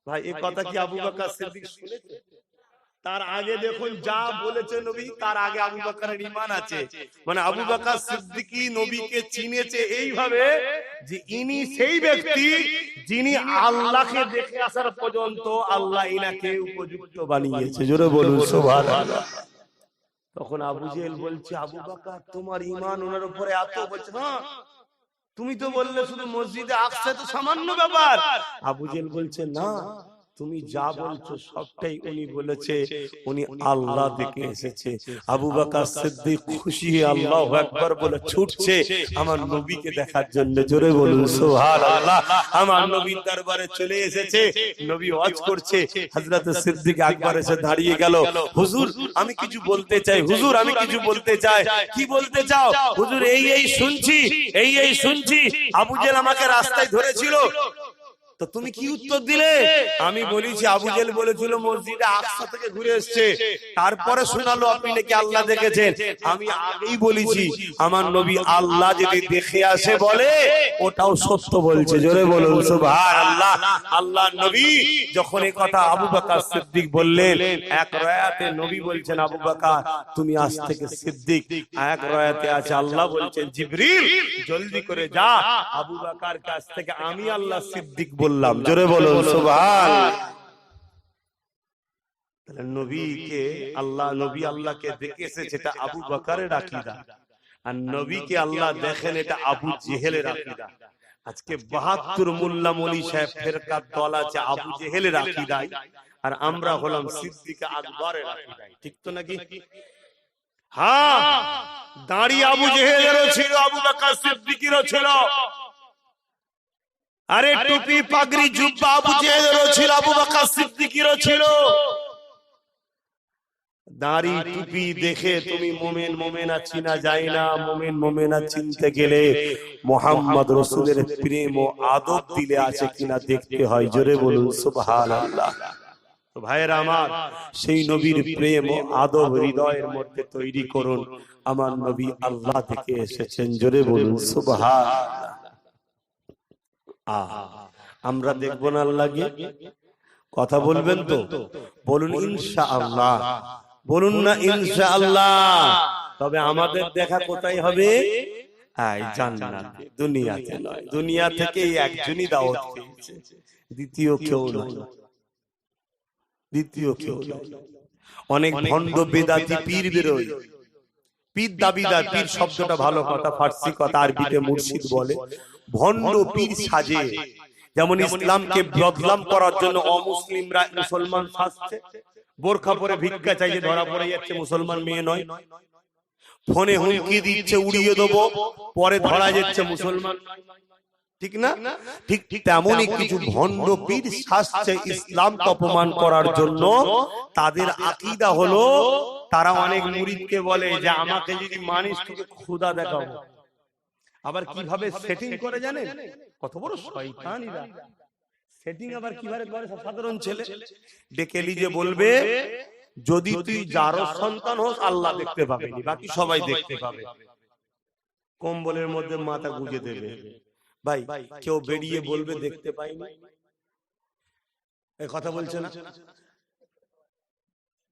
ভাই এই কথা কি আবু বকর সিদ্দিক শুনেছে? তার আগে দেখুন যা বলেছে নবী, তার আগে আবু বকরের ঈমান আছে। মানে আবু বকর সিদ্দিকী নবীকে চিনেছে এইভাবে যে ইনি সেই ব্যক্তি যিনি আল্লাহকে দেখে আসার পর্যন্ত আল্লাহ ইনাকে উপযুক্ত বানিয়েছে। জোরে বলুন সুবহানাল্লাহ। তখন আবু জেহেল বলছে, আবু বকর তোমার ঈমান ওনার উপরে এত? বলছে হ্যাঁ, তুমি তো বললে শুধু মসজিদে আকসা তো সামান্য ব্যাপার। আবু জেহেল বলছে না, তুমি যা বলছো সবটাই উনি বলেছে, উনি আল্লাহ দেখে এসেছে। আবু বকর সিদ্দিক খুশি হয়ে আল্লাহু আকবার বলে ছুটছে আমার নবীকে দেখার জন্য। জোরে বলুন সুবহানাল্লাহ। আমার নবীর দরবারে চলে এসেছে, নবী ওয়াজ করছে। হযরত সিদ্দিক আকবর এসে দাঁড়িয়ে গেল, হুজুর আমি কিছু বলতে চাই, হুজুর আমি কিছু বলতে চাই। কি বলতে চাও? হুজুর এই শুনছি, এই শুনছি আবু জেহেল আমাকে রাস্তায় ধরেছিল, তো তুমি কি উত্তর দিলে? আমি বলেছি আবু জেহেল বলেছিল মসজিদে আকসা থেকে ঘুরে এসেছে, তারপরে শোনালো আপনি নাকি আল্লাহ দেখেছেন। আমি আগেই বলেছি আমার নবী আল্লাহ যদি দেখে আসে বলে ওটাও সত্য বলছে। জোরে বলুন সুবহানাল্লাহ। আল্লাহর নবী যখন এই কথা আবু বকর সিদ্দিক বললেন, এক রায়াতে নবী বলছেন আবু বকর তুমি আজ থেকে সিদ্দিক, এক রায়াতে আছে আল্লাহ বলছেন জিবরিল জলদি করে যা আবু বকর কাছ থেকে আমি আল্লাহ সিদ্দিক বললাম। জোরে বলুন সুবহানাল্লাহ। তাহলে নবীকে আল্লাহ, নবী আল্লাহকে দেখে এসেছে, এটা আবু বকরের আকীদা। আর নবীকে আল্লাহ দেখেন, এটা আবু জেহেলের আকীদা। আজকে 72 মোল্লা মৌলী সাহেব ফেরকার দল আছে আবু জেহেলের আকীদায়, আর আমরা হলাম সিদ্দিক আকবরের আকীদায়। ঠিক তো নাকি? হ্যাঁ, দাড়ি আবু জেহেলেরও ছিল, আবু বকর সিদ্দিকেরও ছিল। আরে টুপি পাগড়ি জুব্বা আবু জেহেলেরও ছিল, আবু বকর সিদ্দিকেরও ছিল। দাড়ি টুপি দেখে তুমি মুমিন মুমিনা চিনা যায় না। মুমিন মুমিনা চিনতে গেলে মুহাম্মদ রাসূলের প্রেম ও আদব দিলে আছে কিনা দেখতে হয়। জোরে বলুন সুবহানাল্লাহ। তো ভাইয়েরা আমার, সেই নবীর প্রেম ও আদব হৃদয়ের মধ্যে তৈরি করুন। আমার নবী আল্লাহ থেকে এসেছেন। জোরে বলুন সুবহানাল্লাহ। আমরা দেখবো না আল্লাহকে? কথা বলবেন তো? বলুন ইনশাআল্লাহ, বলুন না ইনশাআল্লাহ। তবে আমাদের দেখা কোথায় হবে? জান্নাতে, দুনিয়াতে নয়। দুনিয়া থেকে একজনই দাওয়াত পেয়েছে, দ্বিতীয় কেউ নয়, দ্বিতীয় কেউ নয়। অনেক ভণ্ড বেদাতি পীর বেরোয়। পীর দাবিদার, পীর শব্দটা ভালো কথা, ফার্সি কথা, আরবিতে মুর্শিদ বলে। ভণ্ড পীর সাজে, যেমন ইসলামকে বদনাম করার জন্য অমুসলিমরা মুসলমান সাজছে, বোরখা পরে ভিক্ষা চাইছে, ধরা পড়ে যাচ্ছে, মুসলমান মেয়ে নয়। ফোনে হুমকি দিচ্ছে উড়িয়ে দেবো, পরে ধরা যাচ্ছে মুসলমান, ঠিক না? ঠিক তেমনই কিছু ভণ্ড পীর সাজছে ইসলামকে অপমান করার জন্য। তাদের আকীদা হলো, তারা অনেক মুরিদকে বলে যে আমাকে যদি মানিস তোকে খোদা দেখাবো। আবার কিভাবে সেটিং করে জানেন? কত বড় শয়তানিরা! সেটিং আবার কিভাবে করে? সাধারণ ছেলে ডেকে লিজে বলবে, যদি তুই যারো সন্তান হোস আল্লাহ দেখতে পাবে, বাকি সবাই দেখতে পাবে। কম্বলের মধ্যে মাথা গুজে দেবে। ভাই কেউ বেরিয়ে বলবে দেখতে পাইনি? এই কথা বলছে না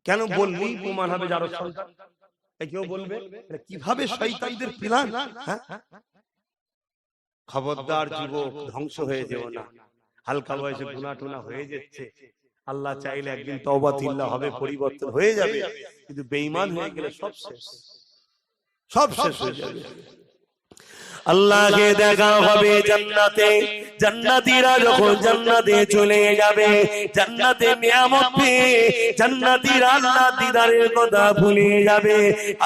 কেন? বললেই প্রমাণ হবে যারো সন্তান। কেউ বলবে? কিভাবে শয়তানদের প্ল্যান! খবরদার যুবক, ধ্বংস হয়ে যেও না। হালকা বয়সে গুনাহ টুনা হয়ে যাচ্ছে, আল্লাহ চাইলে একদিন তওবা তিল্লাহ হবে, পরিবর্তন হয়ে যাবে। কিন্তু বেঈমান হয়ে গেলে সব শেষ, সব শেষ হয়ে যাবে। আল্লাহকে দেখা হবে জান্নাতে। জান্নাতীরা যখন জান্নাতে চলে যাবে, জান্নাতে নিয়ামত পেয়ে জান্নাতীরা আল্লাহ দিদারের কথা ভুলে যাবে।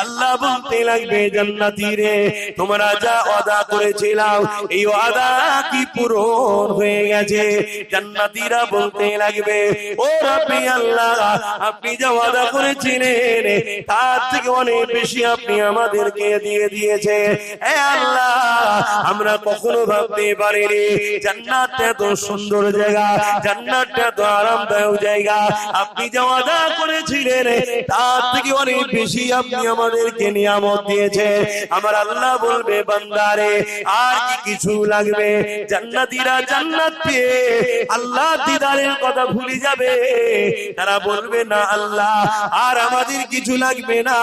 আল্লাহ বলতে লাগবে, জান্নাতীরে তোমরা যা ওয়াদা করেছিলাম এই ওয়াদা কি পূরণ হয়ে গেছে? জান্নাতীরা বলতে লাগবে, ও রাব্বি আল্লাহ, আপনি যা ওয়াদা করেছিলেন তার থেকে অনেক বেশি আপনি আমাদেরকে দিয়ে দিয়েছে। হে আল্লাহ, আমরা কখনো ভাবতে পারিনি জান্নাতটা এত সুন্দর জায়গা, জান্নাতটা এত আরামদায়ক জায়গা। আপনি যা ওয়াদা করেছিলেন তার থেকে অনেক বেশি আপনি আমাদেরকে নিয়ামত দিয়েছে। আমার আল্লাহ বলবে, বান্দারে আর কি কিছু লাগবে? জান্নাতীরা জান্নাত পেয়ে আল্লাহ দিদারের কথা ভুলে যাবে। তারা বলবে, না আল্লাহ আর আমাদের কিছু লাগবে না।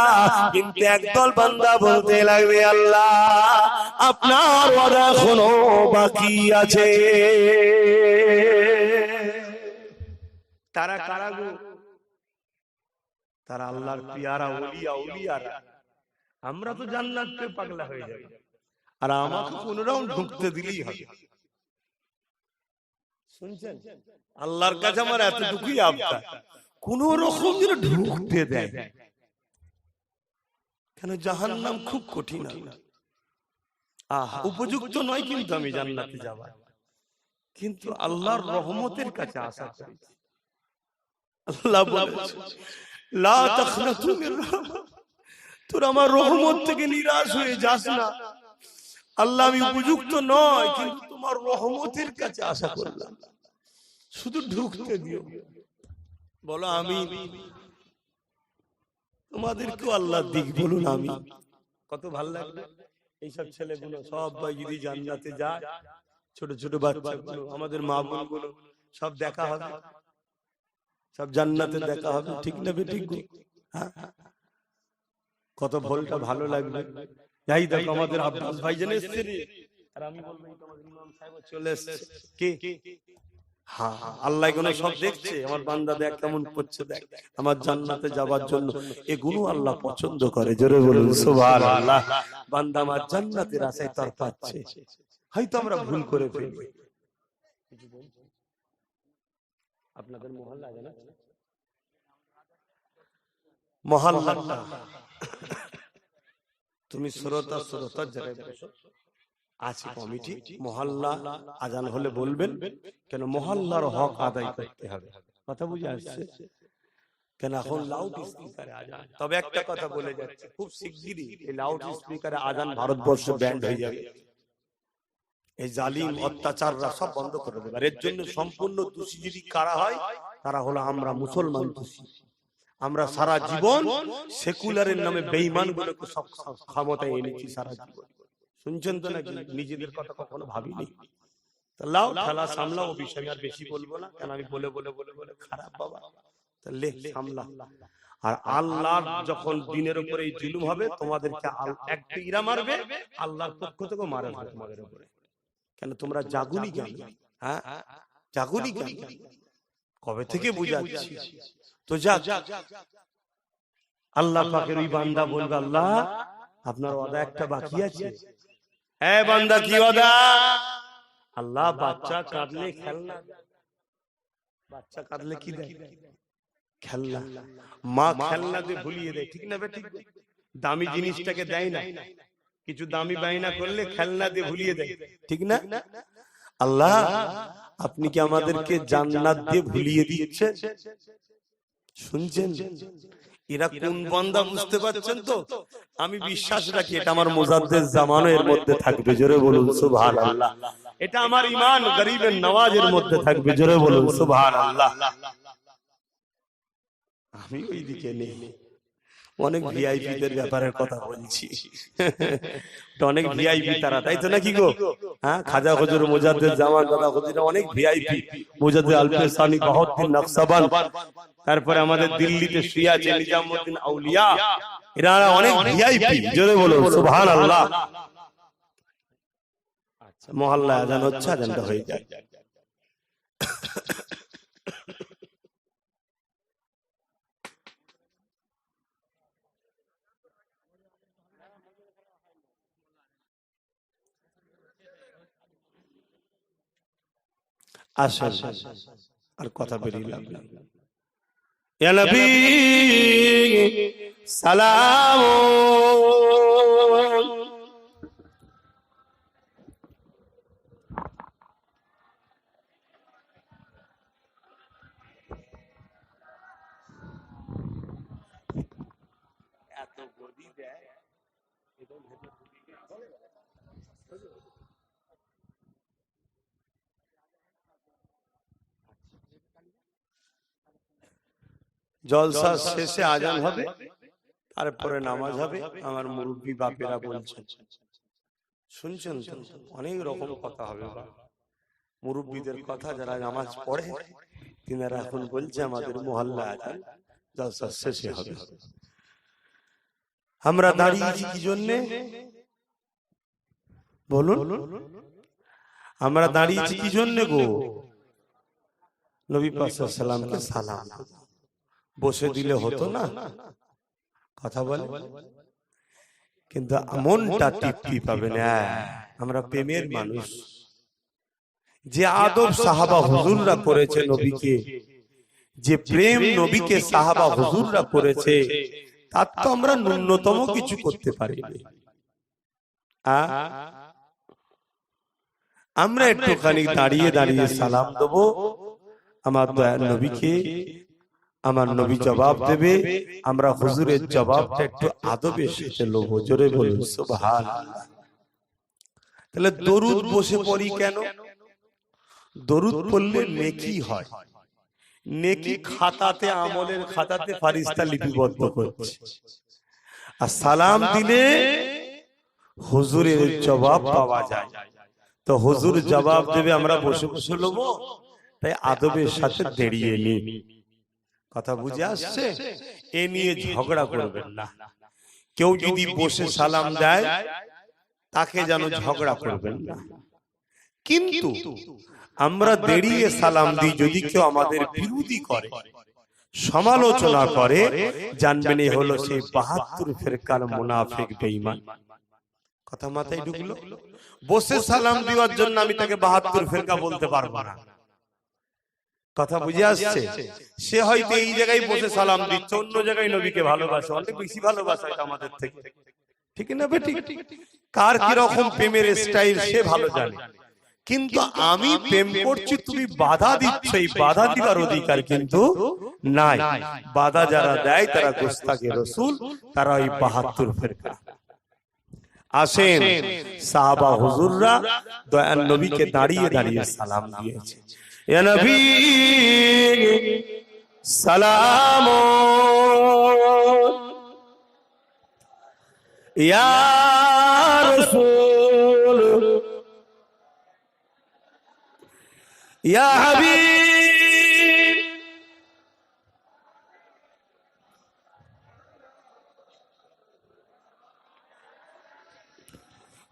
কিন্তু একদল বান্দা বলতে লাগবে, আল্লাহ আপনার ওয়াদা এখনো বাকি আছে। তারা কারা গো? তারা আল্লাহর পিয়ারা ওলিয়া, ওলিয়ারা। আমরা তো জান্নাত পেয়ে পাগলা হয়ে যাব, আর আমাকে কোন রাউন্ড ঢুকতে দিলেই হবে। শুনছেন? আল্লাহর কাছে আমার এতটুকুই আবদার, কোন রকম যেন ঢুকতে দেয়। কেন? জাহান্নাম খুব কঠিন, উপযুক্ত নয় কিন্তু আমি জান্নাতে যাবার, কিন্তু আল্লাহর রহমতের কাছে আশা করেছি। আল্লাহ বলেছে, লা তাখনাতু মির রাহমাহ, তোরা আমার রহমত থেকে নিরাশ হয়ে যাস না। আল্লাহ আমি উপযুক্ত নয়, কিন্তু তোমার রহমতের কাছে আশা করলাম, শুধু ঢুকতে দিও। বলো আমি। তোমাদেরকেও আল্লাহ দিক, বলুন আমি। কত ভালো লাগবে এইসব ছেলেগুলো সবাই যদি জান্নাতে যায়। ছোট ছোট বাচ্চাগুলো, আমাদের মা বোনগুলো সব দেখা হবে, সব জান্নাতে দেখা হবে, ঠিক না বেঠিক? কত ভোলটা ভালো লাগবে। যাই দেখো আমাদের আব্বাস ভাইজান এসছে রে, আর আমি বলবো তোমাদের ইমাম সাহেব চলে এসেছে। কে? হ্যাঁ, আল্লাহ এগুলো সব দেখছে। আমার বান্দা দেখ কেমন করছে, দেখ আমার জান্নাতে যাবার জন্য এগুলো আল্লাহ পছন্দ করে। জোরে বলুন সুবহানাল্লাহ। বান্দা আমার জান্নাতের আশায় তার পাচ্ছে। হয়তো আমরা ভুল করে ফেলি। আপনাদের মহল্লা আছে না? মহল্লাটা তুমি শ্রোতা জায়গায় বসো, আছে কমিটি, মহল্লা আজান হলে বলবেন। কেন? মহল্লার হক আদায় করতে হবে। কথা বুঝে আসছে? কেন এখন লাউড স্পিকারে আজান। তবে একটা কথা বলে যাচ্ছে, খুব শিগগিরই এই লাউড স্পিকারে আজান ভারতবর্ষে ব্যান্ড হয়ে যাবে। এই জালিম অত্যাচাররা সব বন্ধ করে দেবে। এর জন্য সম্পূর্ণ দোষী যদি কারা হয়, তারা হলো আমরা মুসলমান দোষী। আমরা সারা জীবন সেকুলারের নামে বেঈমান গুলোকে সব ক্ষমতায় এনেছি সারা জীবন। শুনছেন তো নাকি? নিজেদের কথা কখনো ভাবিনি। লাও ঠেলা সামলাও, ও বিষয় আমি আর বেশি বলবো না, কারণ আমি বলে বলে বলে বলে খারাপ বাবা। লে সামলা। আর আল্লাহ যখন দিনের উপরে এই জুলুম হবে, তোমাদেরকে একটু ইরা মারবে, আল্লাহর পক্ষ থেকে মারা হবে তোমাদের উপরে। কেন তোমরা জাগুনি কেন? হ্যাঁ জাগুনি কেন? কবে থেকে বুঝাচ্ছি তো। যাক, আল্লাহ পাকের ওই বান্দা বলবে, আল্লাহ আপনার ওয়াদা একটা বাকি আছে। এ বান্দা কি ওয়াদা? আল্লাহ বাচ্চা কাঁদলে খেলনা, বাচ্চা কাঁদলে কি দেয়? খেলনা। মা খেলনা দিয়ে ভুলিয়ে দেয়, ঠিক না বেঠিক? দামি জিনিসটাকে দেয় না, কিছু দামি বায়না করলে খেলনা দিয়ে ভুলিয়ে দেয়, ঠিক না? আল্লাহ আপনি কি আমাদেরকে জান্নাত দিয়ে ভুলিয়ে দিয়েছেন? শুনছেন? এরা কোন বান্দা বুঝতে পারছেন তো? আমি বিশ্বাস রাখি এটা আমার মুজাদ্দেদ জামানো এর মধ্যে থাকবে, জোরে বলুন সুবহানাল্লাহ। এটা আমার ঈমান গরীবের নওয়াজের মধ্যে থাকবে, জোরে বলুন সুবহানাল্লাহ। আমি ওইদিকে নেই, অনেক ভিআইপি দের ব্যাপারের কথা বলছি। অনেক ভিআইপি তারা, তাই তো নাকি গো? হ্যাঁ, খাজা হুজুর মুজাদ্দেদ জামান দাদা হুজুর অনেক ভিআইপি, মুজাদ্দেদ আল-ফিসানি বাহাউদ্দিন নকশবন্দ, তারপরে আমাদের দিল্লিতে শুয়ে আছে নিজামউদ্দিন আউলিয়া, এরা অনেক ভিআইপি, জোরে বলুন সুবহানাল্লাহ। আচ্ছা, মহল্লা আযান হচ্ছে, আযানটা হয়ে যায়। আসেন, আর কথা বেরিয়ে লাভ নাই। ইয়া নবী সালাম, এত গদি দেয় এবং ভেতর ঢুকে জলসা শেষে আজান হবে, তারপরে নামাজ হবে। আমার মুরব্বী বাপেরা বলছেন, শুনছেন তো? অনেক রকম কথা হবে, মুরব্বীদের কথা। যারা নামাজ পড়ে তিনারা এখন বলছে আমাদের মহল্লা আজান জলসা শেষে হবে। আমরা দাঁড়িয়েছি কি জন্যে বলুন? আমরা দাঁড়িয়েছি কি জন্যে গো? নবী পাক সাল্লাল্লাহু আলাইহি ওয়াসাল্লামকে সালাম বসে দিলে হতো না? কথা বলে, কিন্তু মনটা তৃপ্তি পাবে না। আমরা প্রেমের মানুষ, যে আদব সাহাবা হুজুররা করেছে নবীকে, যে প্রেম নবীকে সাহাবা হুজুররা করেছে, তার তো আমরা ন্যূনতম কিছু করতে পারিনি। আমরা একটুখানি দাঁড়িয়ে দাঁড়িয়ে সালাম দেবো আমার দয়ার নবীকে, আমার নবী জবাব দেবে, আমরা হুজুরের জবাবটা একটু আদবের সাথে নেব, জোরে বলুন সুবহানাল্লাহ। তাহলে দরুদ বসে পড়ি কেন? দরুদ পড়লে নেকি হয়, নেকি খাতাতে, আমলের খাতাতে ফারিস্তা লিপিবদ্ধ করছে। আর সালাম দিলে হুজুরের জবাব পাওয়া যায়, তো হুজুর জবাব দেবে, আমরা বসে বসে নেব, তাই আদবের সাথে দাঁড়িয়ে নি। কথা বুঝে আসছে? এ নিয়ে ঝগড়া করবেন না। কেউ যদি বসে সালাম দেয় তাকে যেন ঝগড়া করবেন না, কিন্তু আমরা দাঁড়িয়ে সালাম দিই, যদি কেউ আমাদের বিরোধী করে, সমালোচনা করে, জানবেন এই হলো সেই ৭২ ফিরকার মুনাফিক বেঈমান। কথা মাথায় ঢুকলো? বসে সালাম দেওয়ার জন্য আমি তাকে ৭২ ফিরকা বলতে পারবো না। কথা বুঝে আসছে? সে হয়তো এই জায়গায় বসে সালাম দিচ্ছে, অন্য জায়গায় নবীকে ভালোবাসে, অনেক বেশি ভালোবাসে আমাদের থেকে, ঠিক না বেটি? কার কি রকম প্রেমের স্টাইল সে ভালো জানে, কিন্তু আমি প্রেম করছি, তুমি বাধা দিচ্ছ, এই বাধা দিবার অধিকার কিন্তু নাই। বাধা যারা দেয় তারা গোস্তাকে রাসূল, তারা ওই ৭২ ফিরকা। আসেন, সাহাবা হুজুররা দয়ার নবীকে দাঁড়িয়ে দাঁড়িয়ে সালাম দিয়েছে। ইয়া নবী সালাম, ইয়া রাসূল ইয়া হাবিব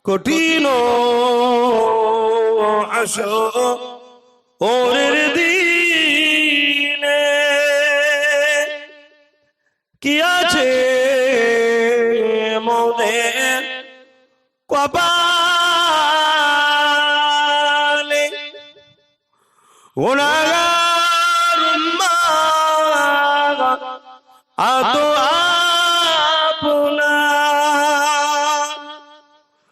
কঠিন আসো ওরের দিনে কি আছে মোদের কপালে গুনাহগার উম্মাহ আতো আপনা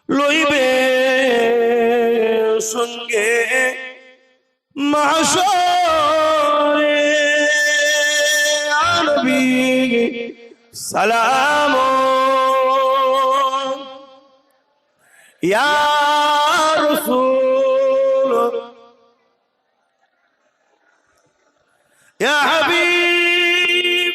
লইবে সঙ্গে মাহশরে নবী সালাম ইয়া রাসূল ইয়া হাবিব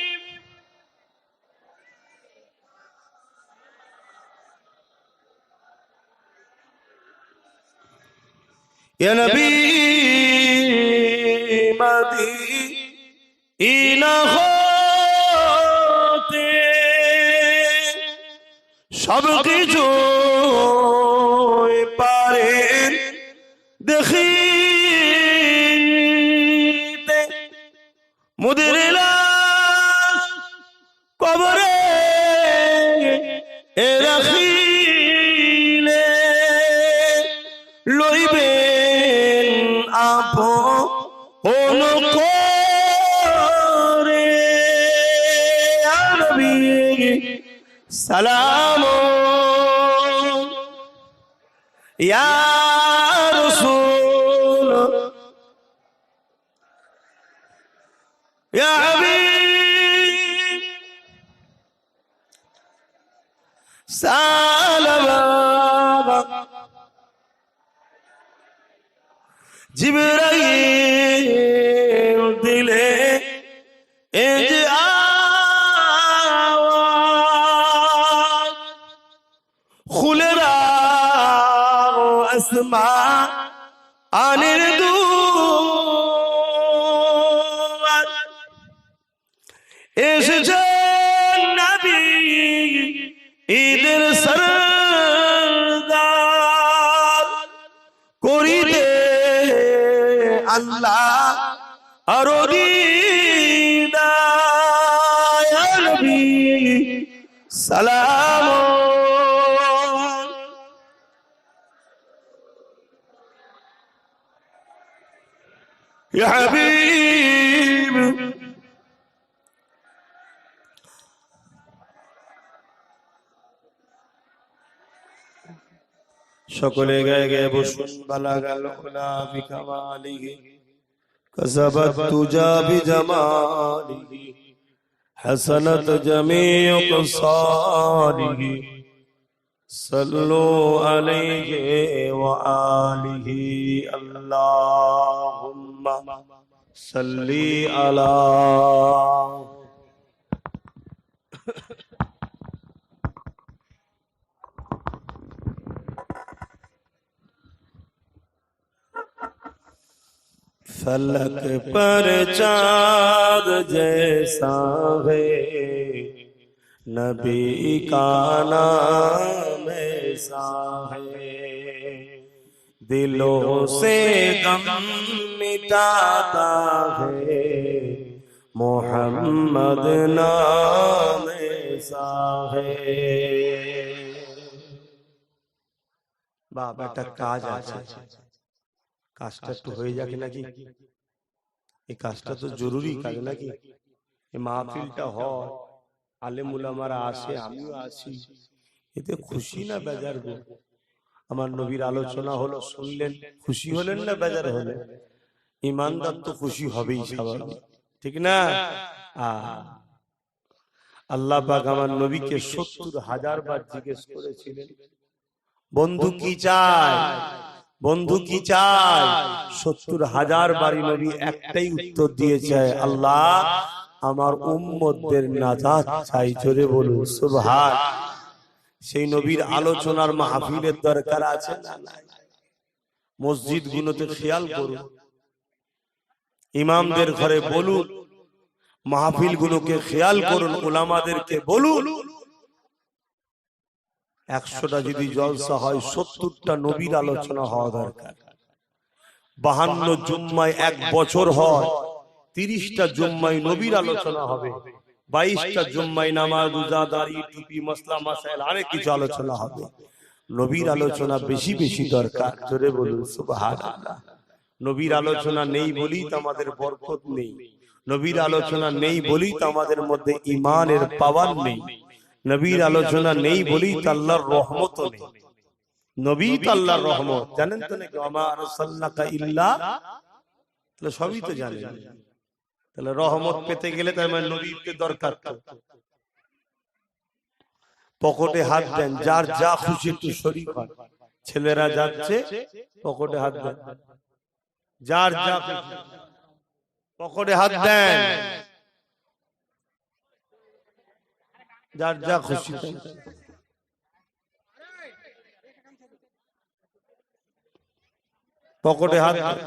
ইয়া নবী মদিনা হতে সব কিছু পারেন দেখিতে মুদের লাশ কবরে রাখিলে লইবেন আপন করে নবী সালাম ইয়া রাসূল ইয়া হাবিব সালাম জিবরাইল দিলে এ যে আওয়াজ খুলে দাও আসমান আনের দুয়ার এসেছেন নবী ঈদের সরদার করিতে আল্লাহ আরো দিদার নবী সালাম ইয়া হাবিব সকলে গায়ে গায়ে বসুন বালাগাল উলা বিকামালিহি কাসাবাত তুজা বিজামালিহি হাসানাত জামিউ কসালিহি সাল্লু আলাইহি ওয়া আলিহি আল্লাহুম্মা সাল্লি আলা फलक पर चाँद जैसा है नबी का नाम ऐसा है दिलों से गम मिटाता है मोहम्मद नाम ऐसा है बाबा একটা কাজ আছে কাজটা একটু হয়ে যাক নাকি এই কাজটা তো জরুরি কাজ নাকি এই মাহফিলটা হয় আলেম উলামারা আসে আমিও আসি এতে খুশি না বেজার গো আমার নবীর আলোচনা হলো শুনলেন খুশি হলেন না বেজার হলেন ইমানদার তো খুশি হবেই স্বাভাবিক ঠিক না আল্লাহ পাক আমার নবীকে ৭০,০০০ বার জিজ্ঞেস করেছিলেন বন্ধু কি চায় বন্ধু কি চায় ৭০,০০০ বারি নবী একটাই উত্তর দিয়েছে আল্লাহ আমার উম্মতদের নাজাত চাই জোরে বলুন সুবহান সেই নবীর আলোচনার মাহফিলের দরকার আছে না নাই মসজিদ গুলোতে খেয়াল করুন ইমামদের ঘরে বলুন, মাহফিল গুলোকে খেয়াল করুন, উলামাদেরকে বলুন, 100টা যদি জলসা হয় 70টা নবীর আলোচনা হওয়া দরকার। 52 জুম্মায় 1 বছর হয়, 30টা জুম্মায় নবীর আলোচনা হবে, 22টা জুম্মায় নামাজ, রোজা, দাড়ি, টুপি, মাসলা মাসাইল অনেক কিছু আলোচনা হবে। নবীর আলোচনা বেশি বেশি দরকার। জোরে বলুন সুবহানাল্লাহ। নবীর আলোচনা নেই বলেই তো আমাদের বরকত নেই, নবীর আলোচনা নেই বলেই তো আমাদের মধ্যে ঈমানের পাওয়ার নেই, নবীর আলোচনা নেই বলেই তো আল্লাহর রহমত নেই। নবী তো আল্লাহর রহমত, জানেন তো নাকি? ওয়া মা আরসালনাকা ইল্লা, তাহলে সবই তো জানেন। তাহলে রহমত পেতে গেলে তার মানে নবীকে দরকার। তো পকেটে হাত দেন, যার যা খুশি একটু শরীক হন। ছেলেরা যাচ্ছে, পকেটে হাত দেন, যার যা খুশি পকেটে হাত দেন, যার যা খুশি পকেটে হাত দেন।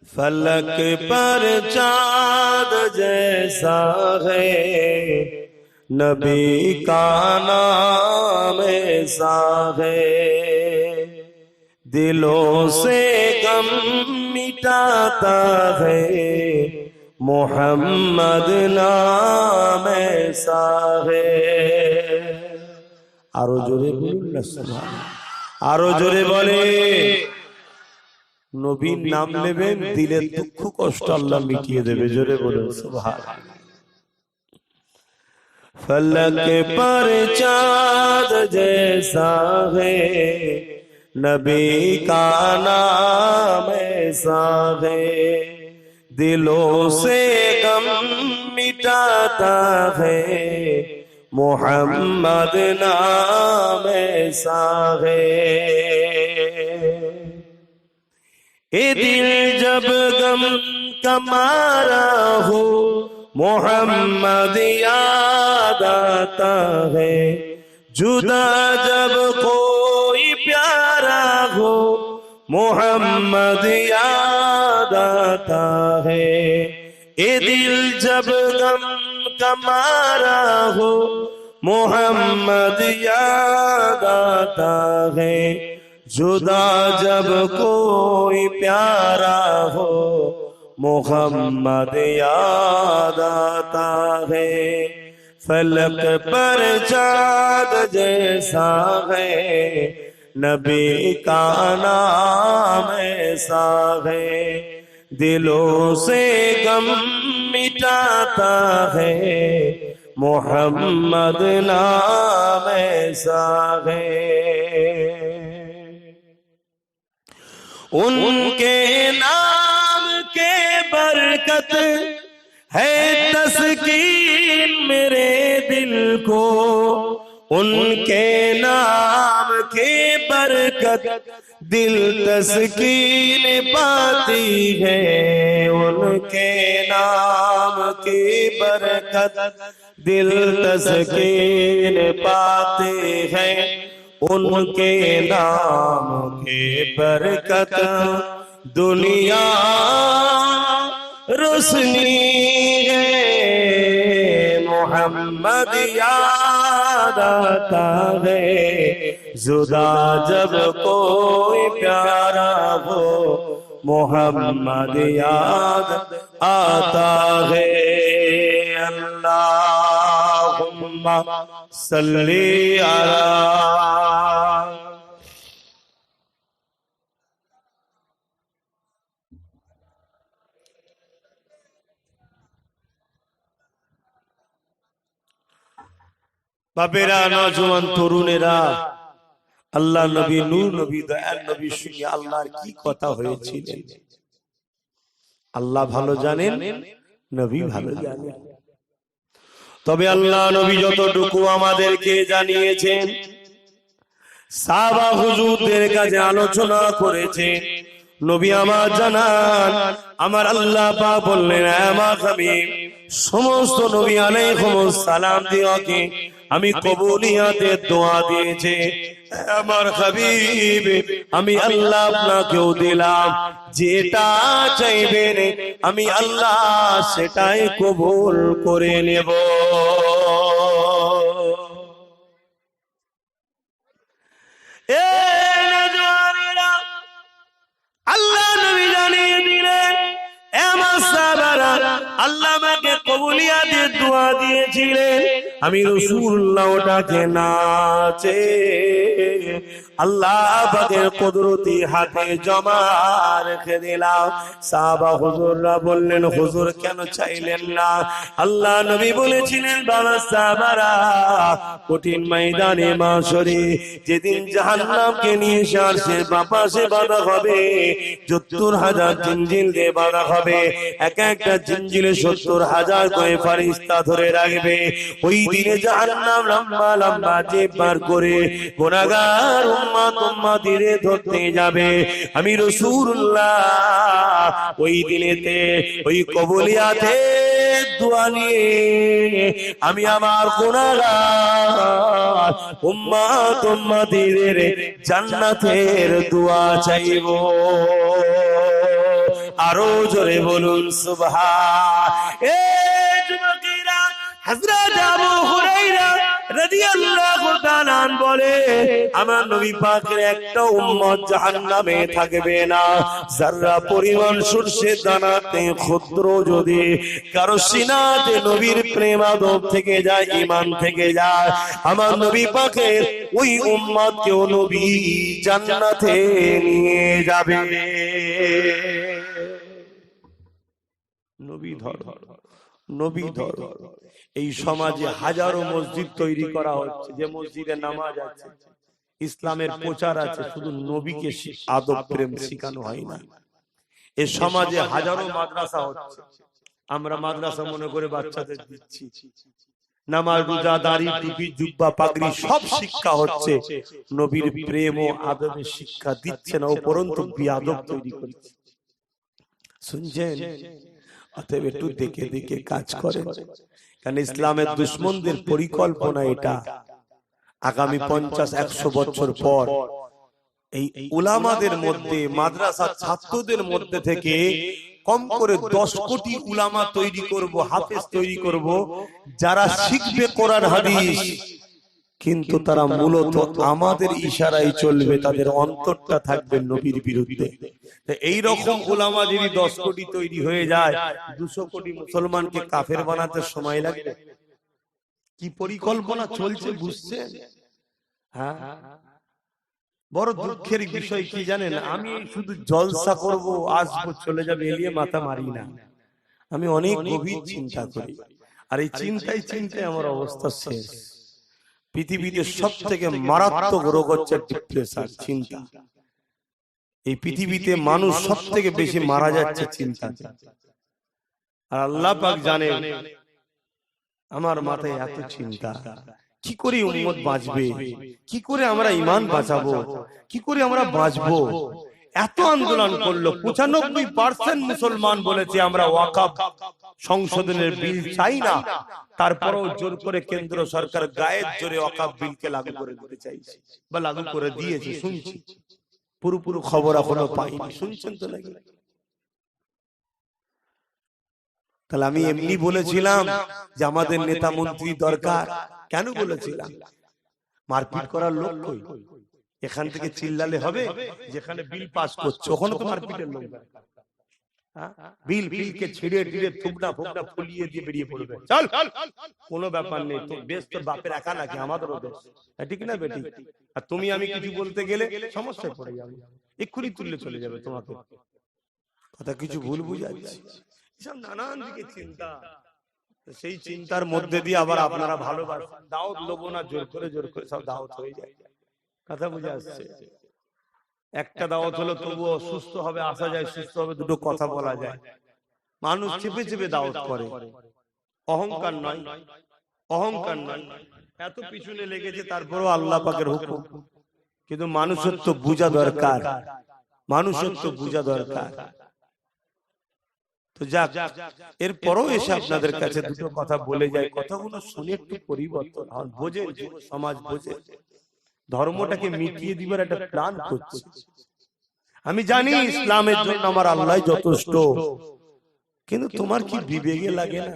फलक पर चाँद जैसा है, नबी का नाम ऐसा है, दिलों से गम मिटाता है, मोहम्मद नाम ऐसा है। आरो जोरे बोलुन ना सुबहान, आरो जोरे बोले। নবীর নাম নেবেন, দিলের দুঃখ কষ্ট আল্লাহ মিটিয়ে দেবে। জোরে বলুন সুবহানাল্লাহ। फलक पर चाँद जैसा है, नबी का नाम ऐसा है, दिलों से गम मिटाता है, मोहम्मद नाम ऐसा है। ए दिल जब गम का मारा हो, मोहम्मद याद आता है, जुदा जब कोई प्यारा हो, मोहम्मद याद आता है। ए दिल जब गम का मारा हो, मोहम्मद याद आता है, जुदा जब कोई प्यारा हो, मोहम्मद याद आता है। फलक पर चाँद जैसा है, नबी का नाम ऐसा है, दिलों से गम मिटाता है, मोहम्मद नाम ऐसा है। उनके नाम के बरकत है तस्कीन मेरे दिल को, उनके नाम के बरकत दिल तस्कीन पाती है, उनके नाम की बरकत दिल तस्कीन पाते हैं, उनके नाम के बरकत दुनिया रोशनी है, मोहम्मद याद आता है, जुदा जब कोई प्यारा हो, मोहम्मद याद आता है। अल्लाहुम्मा सल्ली अला। বাপেরা, নওজোয়ান তরুণেরা, আল্লাহ নবী, নূর নবী, দয়াল নবী শুনে আল্লাহর কি কথা হয়েছিল আল্লাহ ভালো জানেন, নবী ভালো জানেন। তবে আল্লাহ নবী যতটুকু আমাদেরকে জানিয়েছেন, সাহাবা হুজুরদের কাছে আলোচনা করেছে, নবী আমার জানান, আমার আল্লাহ পাক বললেন, আমার হাবিব সমস্ত নবী আলাইহিস সালাম দিওকে আমি কবুলিয়াতের দোয়া দিয়েছে। আমার হাবিব, আমি আল্লাহ আপনাকেও দিলাম, যেটা চাইবেন আমি আল্লাহ সেটাই কবুল করে নেব। এ নওজওয়ানেরা, আল্লাহ নবী জানিয়ে দিলেন, এ আমার সাহাবারা, আল্লাহ আমাকে কবুলিয়াতের দোয়া দিয়েছিলেন, আমি রাসূলুল্লাহ ওটাকে নাচে আল্লাহ পাকের কুদরতি হাতে জমা রেখে দিলাম। সাহাবা হুজুররা বললেন, হুজুর কেন চাইলেন না? আল্লাহ নবী বলেছিলেন, বাবা সাহাবারা, কঠিন ময়দানে মাশরে যেদিন জাহান্নামকে নিয়ে সারসে বাপাসে বাঁধা হবে, ৭০,০০০ জিনজিল দিয়ে বাঁধা হবে, এক একটা জিনজিলে ৭০,০০০ করে ফেরেশতা ধরে রাখবে। ওই দিনে জাহান্নাম লম্বা লম্বা জেব পার করে গুনাহগার উম্মত উম্মতিরে ধরতে যাবে। আমি রাসূলুল্লাহ ওই দিনেতে ওই কবুলিয়াতে দোয়া নিয়ে আমি আমার গুনাহগার উম্মত উম্মতিদের জান্নাতের দোয়া চাইব। আরো জোরে বলুন সুবহান। এ যুবকেরা, হযরত আবু হুরায়রা রাদিয়াল্লাহু তাআলা আনহু বলে, আমার নবী পাকের একটা উম্মত জাহান্নামে থাকবে না। যারা পরিমাণ সূর্যের দানাতে ক্ষুদ্র যদি কারো সিনাতে নবীর প্রেম আদব থেকে যায়, ঈমান থেকে যায়, আমার নবী পাকের ওই উম্মতকেও নবী জান্নাতে নিয়ে যাবে। নবী ধর, নবী ধর। এই সমাজে হাজারো মসজিদ তৈরি করা হচ্ছে, যে মসজিদে নামাজ আছে, ইসলামের প্রচার আছে, শুধু নবীকে আদব প্রেম শেখানো হয় না। এই সমাজে হাজারো মাদ্রাসা হচ্ছে, আমরা মাদ্রাসা মনে করে বাচ্চাদের দিচ্ছি, নামাজ রোজা দাড়ি টুপি জুব্বা পাগড়ি সব শিক্ষা হচ্ছে, নবীর প্রেম ও আদবের শিক্ষা দিচ্ছে না, উপরন্তু বিআদব তৈরি করছে। শুনছেন? অতএব একটু দেখে দেখে কাজ করেন, কারণ ইসলামের দুশমনদের পরিকল্পনা এটা, আগামী ৫০-১০০ বছর পর এই উলামাদের মধ্যে, মাদ্রাসা ছাত্রদের মধ্যে থেকে কম করে ১০ কোটি উলামা তৈরি করব, হাফেজ তৈরি করব, যারা শিখবে কোরআন হাদিস, কিন্তু তারা মূলত আমাদের ইশারায় চলবে, তাদের অন্তরটা থাকবে নবীর বিরুদ্ধে। এই রকম উলামা যদি ১০ কোটি তৈরি হয়ে যায়, ২০০ কোটি মুসলমানকে কাফের বানাতে সময় লাগবে। কি পরিকল্পনা চলছে বুঝছেন? হ্যাঁ, বড় দুঃখের বিষয় কি জানেন, আমি শুধু জলসা করব, আসবো, চলে যাবে, এলিয়ে মাথা মারি না। আমি অনেক গভীর চিন্তা করি, আর এই চিন্তায় চিন্তায় আমার অবস্থা শেষ। পৃথিবীতে সব থেকে মারাত্মক রোগ হচ্ছে ডিপ্রেশন, চিন্তা। এই পৃথিবীতে মানুষ সব থেকে বেশি মারা যাচ্ছে চিন্তা। আর আল্লাহ পাক জানে আমার মাথায় এত চিন্তা, কি করে উম্মত বাঁচবে, কি করে আমরা ঈমান বাঁচাবো, কি করে আমরা বাঁচবো। এত আন্দোলন করলো, ৯৫% মুসলমান বলেছে আমরা ওয়াকফ সংশোধনের বিল চাই না, তারপরেও জোর করে কেন্দ্র সরকার গায়ের জোরে ওয়াকফ বিলকে লাগু করে দিতে চাইছে বা লাগু করে দিয়েছে, শুনছি। পুরোপুরি খবর এখনো পাইনি, শুনছেন তো নাকি? তাহলে আমি এমনি বলেছিলাম যে আমাদের নেতা মন্ত্রী দরকার, কেন বলেছিলাম? মারপিট করার লোক কই? এখান থেকে চিল্লালে হবে? যেখানে বিল পাস করছে ওখানে তো মারপিটের লোক। বিলকে ছিঁড়ে টিড়ে থুবনা ফুবনা ফুলিয়ে দিয়ে বেরিয়ে পড়বে, চল কোনো ব্যাপার নেই, তো বেশ তোর বাপের একা নাকি, আমাদেরও বেশ, ঠিক না বেটি? আর তুমি আমি কিছু বলতে গেলে সমস্যায় পড়ে যাবে, এক্ষুনি তুললে চলে যাবে তোমাকে। কথা কিছু ভুল বুঝাচ্ছি, সব নানান দিকে চিন্তা। সেই চিন্তার মধ্যে দিয়ে আবার আপনারা ভালোবাসেন, দাওয়াত দেবো না, জোর করে সব দাওয়াত হয়ে যায়। কথা বুঝে আসছে? একটা দাওয়াত হলো তবুও সুস্থ হবে, আসা যায়, সুস্থ হবে, দুটো কথা বলা যায়। মানুষ চেপে চেপে দাওয়াত করে, অহংকার নয়, অহংকার নয়, এত পিছনে লেগেছে, তারপরও আল্লাহ পাকের হুকুম। কিন্তু মানুষের তো বোঝা দরকার, মানুষের তো বোঝা দরকার। তো যাক, এরপরও এসে আপনাদের কাছে দুটো কথা বলে যায়, কথাগুলো শুনে একটু পরিবর্তন হন, বোঝে যুব সমাজ বোঝে ধর্মটাকে মিটিয়ে দিবার একটা প্ল্যান করছে। আমি জানি ইসলামের জন্য আমার আল্লাহ যথেষ্ট, কিন্তু তোমার কি বিবেকে লাগে না?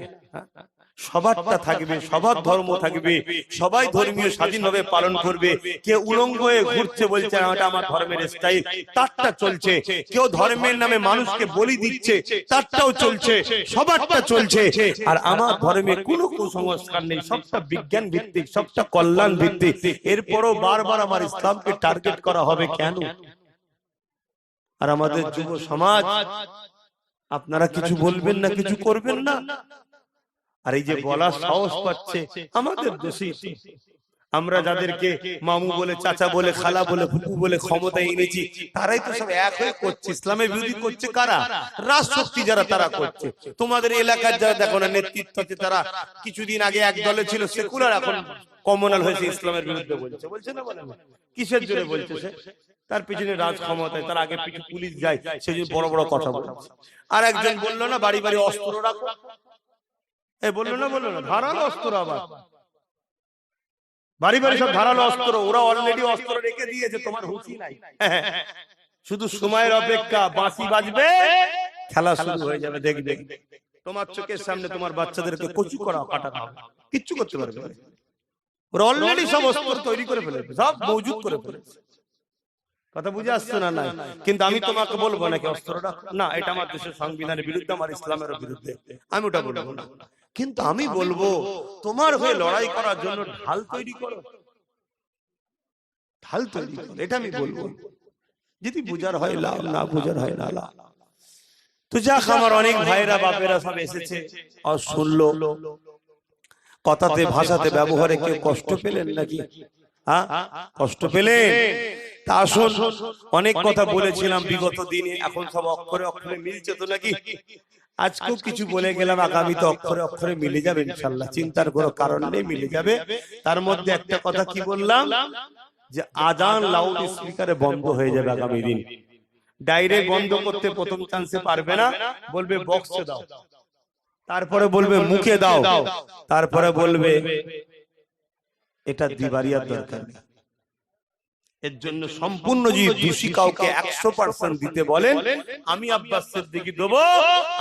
সবারটা থাকবে, সবার ধর্ম থাকবে, সবাই ধর্মীয় স্বাধীনভাবে পালন করবে। কেউ উলঙ্গ হয়ে ঘুরছে, বলছে এটা আমার ধর্মের স্টাইল, তারটা চলছে। কেউ ধর্মের নামে মানুষকে বলি দিচ্ছে, তারটাও চলছে, সবারটা চলছে। আর আমার ধর্মে কোনো কুসংস্কার নেই, সবটা বিজ্ঞান ভিত্তিক, সবটা কল্যাণ ভিত্তিক। এরপরও বারবার আমার ইসলামকে টার্গেট করা হবে কেন? আর আমাদের যুব সমাজ, আপনারা কিছু বলবেন না, কিছু করবেন না। আর এই যে বলার সাহস পাচ্ছে আমাদের দোষী। আমরা যাদেরকে মামু বলে, চাচা বলে, খালা বলে, ফুপু বলে ক্ষমতায় এনেছি, তারাই তো সব এক হয়ে করছে। ইসলামের বিরোধী করছে কারা? রাজশক্তি যারা, তারা করছে। তোমাদের এলাকার যারা দেখো না নেতৃত্ব আছে, তারা কিছুদিন আগে এক দলে ছিল সেকুলার, এখন কমনাল হয়েছে, ইসলামের বিরুদ্ধে বলছে। বলছে না? বলে না? কিসের জোরে বলছে সে? তার পিছনে রাজ ক্ষমতায়, তার আগে পিছু পুলিশ যায়, সেই জন্য বড় বড় কথা বলছে। আর একজন বললো না বাড়ি বাড়ি অস্ত্র রাখো, বললো না ধারালো অস্ত্র, আবার বাড়ি বাড়ি সব ধারালো অস্ত্র। ওরা অলরেডি অস্ত্র রেখে দিয়েছে, তোমার হুঁশি নাই। শুধু সময়ের অপেক্ষা, বাঁশি বাজবে, খেলা শুরু হয়ে যাবে। দেখবে তোমার চোখের সামনে তোমার বাচ্চাদেরকে কচু করা, কাটা দাও, কিচ্ছু করতে পারবে না। ওরা অলরেডি সব অস্ত্র তৈরি করে ফেলেছে, সব মজুদ করে ফেলেছে। কথা বুঝে আসছে না? নাই। কিন্তু আমি তোমাকে বলবো নাকি অস্ত্রটা না, এটা আমার দেশের সংবিধানের বিরুদ্ধে, আমার ইসলামের বিরুদ্ধে, আমি ওটা বলবো না। কিন্তু আমি বলবো তোমার হয়ে লড়াই করার জন্য ঢাল তৈরি করো, ঢাল তৈরি করো, এটা আমি বলবো। যদি বুঝার হয় লাভ, না বুঝার হয় না লাভ। তো যাক, আমার অনেক ভাইরা বাপেরা সব এসেছে আর শুনলো। কথাতে ভাষাতে ব্যবহারে কেউ কষ্ট পেলেন নাকি? হ্যাঁ, কষ্ট পেলেন? তা আসুন, অনেক কথা বলেছিলাম বিগত দিনে, এখন সব অক্ষরে অক্ষরে মিলছে তো নাকি? আজকেও কিছু বলে গেলাম, আগামী তো অক্ষরে অক্ষরে মিলে যাবে ইনশাল্লাহ, চিন্তার কোনো কারণ নেই, মিলে যাবে। তার মধ্যে একটা কথা কি বললাম, যে আজান লাউড স্পিকারে বন্ধ হয়ে যাবে আগামী দিন। ডাইরেক্ট বন্ধ করতে প্রথম চান্সে পারবে না, বলবে বক্সে দাও, তারপরে বলবে মুখে দাও, তারপরে বলবে এটা দিবারিয়ার দরকার নেই। এর জন্য সম্পূর্ণ যদি দোষী কাউকে 100% দিতে বলেন, আমি আব্বাস সিদ্দিকী দেবো।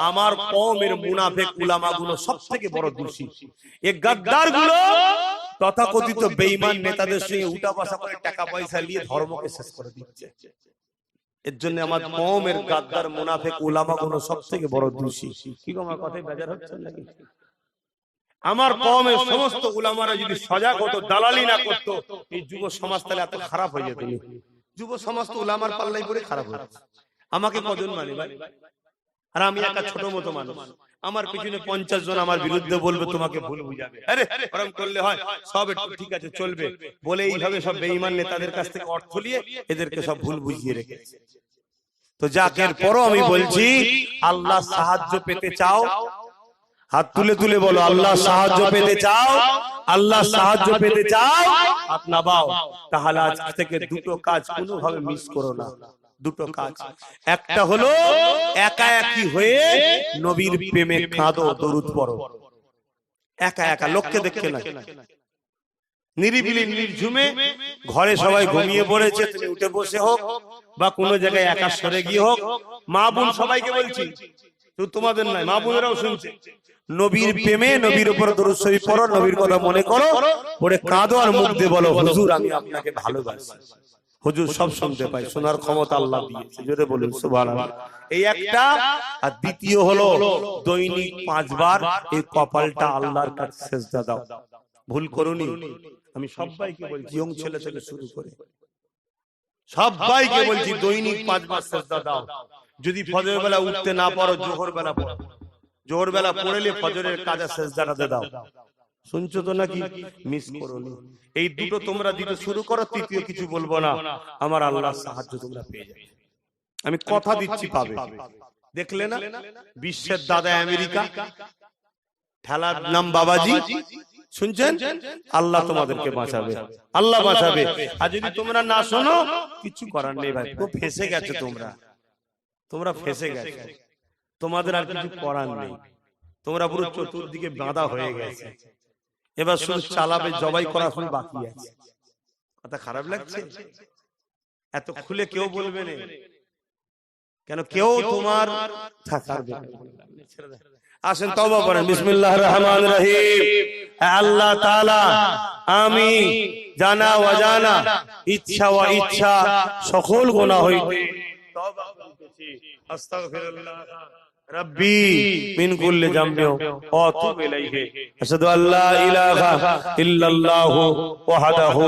আমার কওমের মুনাফিক উলামা গুলো সবথেকে বড় দোষী। এই গাদ্দার গুলো তথাকথিত বেঈমান নেতাদের সঙ্গে উঠা বসা করে টাকা পয়সা নিয়ে ধর্মকে শেষ করে দিচ্ছে। এর জন্য আমার কওমের গাদ্দার মুনাফিক উলামা গুলো সবথেকে বড় দোষী। কি গো, আমার কথায় বেজার হচ্ছে নাকি? আমার কওমের সমস্ত উলামারা যদি সজাগ হতো, দালালি না করতো, এই যুব সমাজ তাহলে এত খারাপ হয়ে যেত। যুব সমাজ তো উলামার পাল্লাই পড়ে খারাপ হয়ে যাচ্ছে। আমাকে কজন মানে ভাই? আর আমি একটা ছোট মতো মানুষ, আমার পিছনে 50 জন আমার বিরুদ্ধে বলবে, তোমাকে ভুল বুঝাবে। আরে ওরকম করলে হয়? সব একটু ঠিক আছে চলবে বলে এইভাবে সব বেঈমান নেতাদের কাছ থেকে অর্থ নিয়ে এদেরকে সব ভুল বুঝিয়ে রেখেছে। তো যাকের পরও আমি বলছি, আল্লাহ সাহায্য পেতে চাও, হাত তুলে তুলে বলো, আল্লাহ সাহায্য পেতে চাও, আল্লাহ সাহায্য পেতে চাও, হাত নামাও। তাহলে আজ থেকে দুটো কাজ কোনোভাবে মিস করো না। দুটো কাজ, একটা হলো একা একই হয়ে নবীর প্রেমে কাঁদো, দরুদ পড়ো। একা একা, লোককে দেখে না, নিরিবিলি নির্ঝুমে, ঘরে সবাই ঘুমিয়ে পড়েছে, তুমি উঠে বসে হোক বা কোনো জায়গায় একা সরে গিয়ে হোক, মা বোন সবাইকে বলছি, তো তোমাদের নয়, মা বোনেরাও শুনছে, নবীর প্রেমে নবীর উপর দরুদ শরীফ পড়ো, নবীর কথা মনে করো, পড়ে কাঁদো আর মুখ দিয়ে বলো, হুজুর আমি আপনাকে ভালোবাসি। হুজুর সব শুনতে পাই, শোনার ক্ষমতা আল্লাহ দিয়েছে, জোরে বলুন সুবহানাল্লাহ। এই একটা। আর দ্বিতীয় হলো দৈনিক 5 বার এই কপালটা আল্লাহর কাছে সিজদা দাও। ভুল করুনি, আমি সবাইকে বলছি, ইয়ং ছেলে থেকে শুরু করে সবাইকে বলছি, দৈনিক 5 বার সিজদা দাও। যদি ফজরের বেলা উঠতে না পারো, জোহর বেলা পড়ো, জোহর বেলা পড়লে ফজরের কাজা সিজদাটা দাও। শুনছো তো নাকি? মিস করোনি। এই দুটো তোমরা দিতে শুরু করো, তৃতীয় কিছু বলবো না, আমার আল্লাহর সাহায্য তোমরা পেয়ে যাবে। আমি কথা দিচ্ছি পাবে। দেখলে না, বিশ্বের দাদা আমেরিকা, ঠেলার নাম বাবাজি, শুনছেন? আল্লাহ তোমাদেরকে বাঁচাবে, আল্লাহ বাঁচাবে। আর যদি তোমরা না শোনো, কিছু করার নেই ভাই, তো ফেসে গেছো তোমরা, তোমরা ফেসে গেছো। তোমাদের আর কিছু করার নেই, তোমরা পুরো চতুর্দিকে বাঁধা হয়ে গেছে, এবার শুধু চালাবে, জবাই করা শুধু বাকি আছে। কথা খারাপ লাগছে? এত খুলে কেউ বলবে না, কেন কেউ তোমার থাকার। আসেন তওবা করেন, বিসমিল্লাহির রহমানির রহিম। আল্লাহ তাআলা, আমি জানা অজানা, ইচ্ছা ও ইচ্ছা সকল গুনাহ হইতে তওবা করিতেছি। আস্তাগফিরুল্লাহ রব্বি মিন কুল্লি যামবিন ওয়া আতুবু ইলাইহি। আশহাদু আল্লা ইলাহা ইল্লাল্লাহু ওয়াহদাহু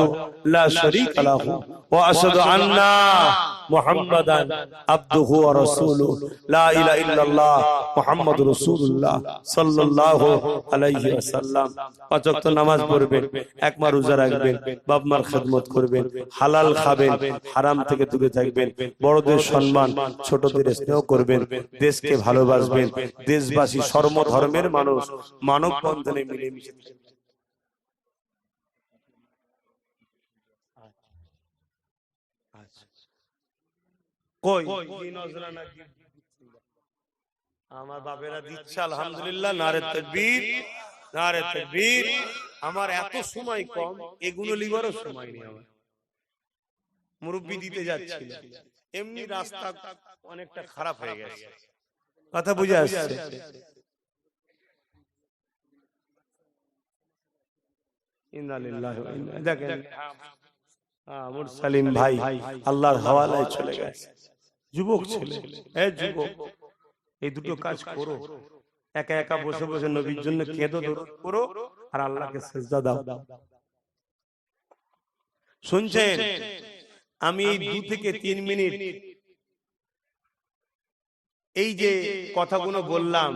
লা শারীকা লাহু ওয়া আশহাদু আন্না মুহাম্মাদান আবদুহু ওয়া রাসূলুহু। লা ইলাহা ইল্লাল্লাহ মুহাম্মাদুর রাসূলুল্লাহ সাল্লাল্লাহু আলাইহি ওয়াসাল্লাম। পাঁচ ওয়াক্ত নামাজ পড়বেন, এক মাস রোজা রাখবেন, বাপ মার খেদমত করবেন, হালাল খাবেন, হারাম থেকে দূরে থাকবেন, বড়দের সম্মান, ছোটদের স্নেহ করবেন, দেশকে ভালোবাসবেন, দেশবাসী সর্ব ধর্মের মানুষ মানব বন্ধনে মিলেমিশে কই আমার বাপেরা দিচ্ছে আলহামদুলিল্লাহ, নারে তাকবীর, নারে তাকবীর। আমার এত সময় কম, এগুলো লিবারও সময় নেই আমার। মুরব্বি দিতে যাচ্ছিল, এমনি রাস্তা অনেকটা খারাপ হয়ে গেছে। কথা বুঝে আসছে? দেখেন মুরসালিম ভাই আল্লাহর হাওয়ালায় চলে গেছে, যুবক ছেলে। যুবক, এই দুটো কাজ করো, একা একা বসে বসে নবীর জন্য কেঁদো, দরুদ করো, আর আল্লাহকে সিজদা দাও। শুনছেন? আমি এই 2 থেকে 3 মিনিট এই যে কথাগুলো বললাম,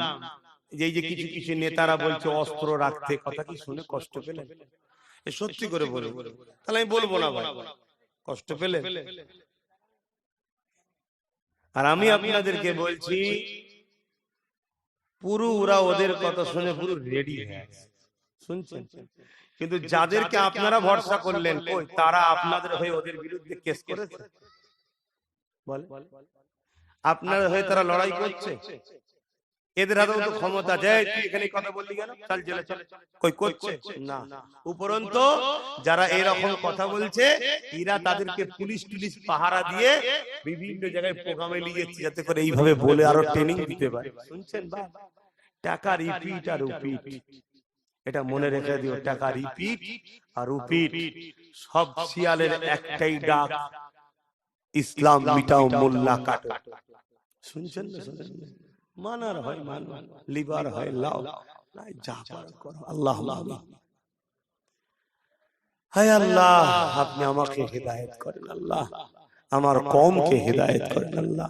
যে কিছু কিছু নেতারা বলছে অস্ত্র রাখতে, কথা কি শুনে কষ্ট পেলেন? সত্যি করে বলে, তাহলে আমি বলবো না ভাই, কষ্ট পেলেন? আর আমি আপনাদেরকে বলছি, পুরো ওরা ওদের কথা শুনে পুরো রেডি হয়ে গেছে, শুনছেন? কিন্তু যাদেরকে আপনারা ভরসা করলেন, কই তারা আপনাদের হয়ে ওদের বিরুদ্ধে কেস করেছে? বলে আপনার হয়ে তারা লড়াই করছে? এদের হাতেও তো ক্ষমতা আছে, তুই এখানে কথা বললি কেন, চল জেলে চল, কই করছে না। উপরন্ত যারা এরকম কথা বলছে, এরা তাদেরকে পুলিশ টুলিশ পাহারা দিয়ে বিভিন্ন জায়গায় প্রোগ্রামে নিয়ে যাচ্ছে, যাতে করে এইভাবে বলে আরো ট্রেনিং দিতে পারে। শুনছেন ভাই? টাকা রিপিট আর রিপিট, এটা মনে রেখে দিও, টাকা রিপিট আর রিপিট। সব শিয়ালের একটাই ডাক, ইসলাম মিটাও, মোল্লা কাটো। শুনছেন না? শুনছেন? মানার হয় মান, লিবার হয় লাও, নাই যা পারো করো। আল্লাহ হায় আল্লাহ, আপনি আমাকে হিদায়াত করেন আল্লাহ, আমার কওমকে হিদায়াত করেন আল্লাহ।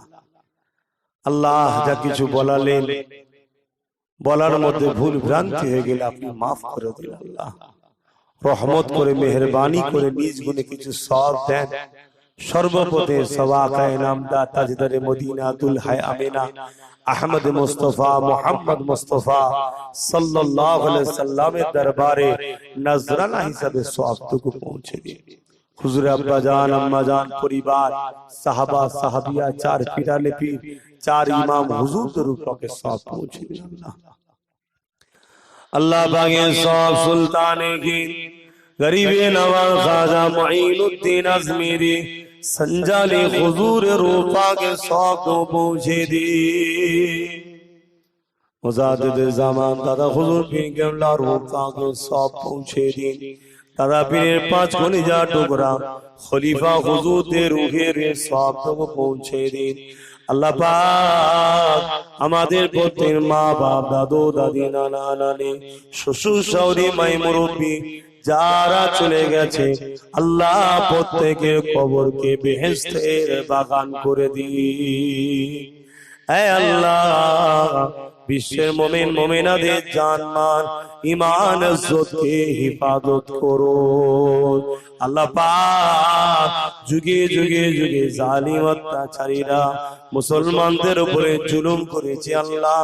আল্লাহ যা কিছু বলালেন, বলার মধ্যে ভুল ভ্রান্তি হয়ে গেলে আপনি মাফ করে দিন আল্লাহ। রহমত করে, মেহেরবানি করে নিজ গুণে কিছু সওয়াব দেন। সর্বপ্রথমে সওয়াকায়ে নামদা তাজদারে মদিনা দুলহায়ে আমিনা আহমদ মুস্তাফা মুহাম্মদ মুস্তাফা সাল্লাল্লাহু আলাইহি সাল্লামের দরবারে নজরানা হিসাবে সওয়াবটুকু পৌঁছে দিন। হুজুর আব্বা জান, আম্মা জান, পরিবার, সাহাবা সাহাবিয়া, 4 পিরালে পীর, 4 ইমাম হুজুরদের উপরে সওয়াব পৌঁছে দিন আল্লাহ। আল্লাহ বাগে সব সুলতানে কি গরিবে নওয়াজ খাজা মুঈনুদ্দিন আজমিরি संजाली हुजूर रूपा के सौक को पहुंचे दी। मुजादिद ज़मान दादा हुजूर पीर केवला रूपा के सौक पहुंचे दी। दादा पीर 5 कलिजा टुकड़ा खलीफा हुजूर दे रूहे रे सौक को पहुंचे दी। अल्लाह पाक আমাদের প্রত্যেক মা বাপ, দাদু দাদি, নানা নানি, শ্বশুর শাশুড়ি, মাই মুরব্বি যারা চলে গেছে, আল্লাহ প্রত্যেকের কবরকে বেহেশতের বাগান করে দিন। হে আল্লাহ, বিশ্বের মুমিন মুমিনাদের জান মান, ঈমান ইজ্জতকে হিফাজত করো। আল্লাহ পাক যুগে যুগে যুগে জালিম অত্যাচারীরা মুসলমানদের উপরে জুলুম করেছে আল্লাহ।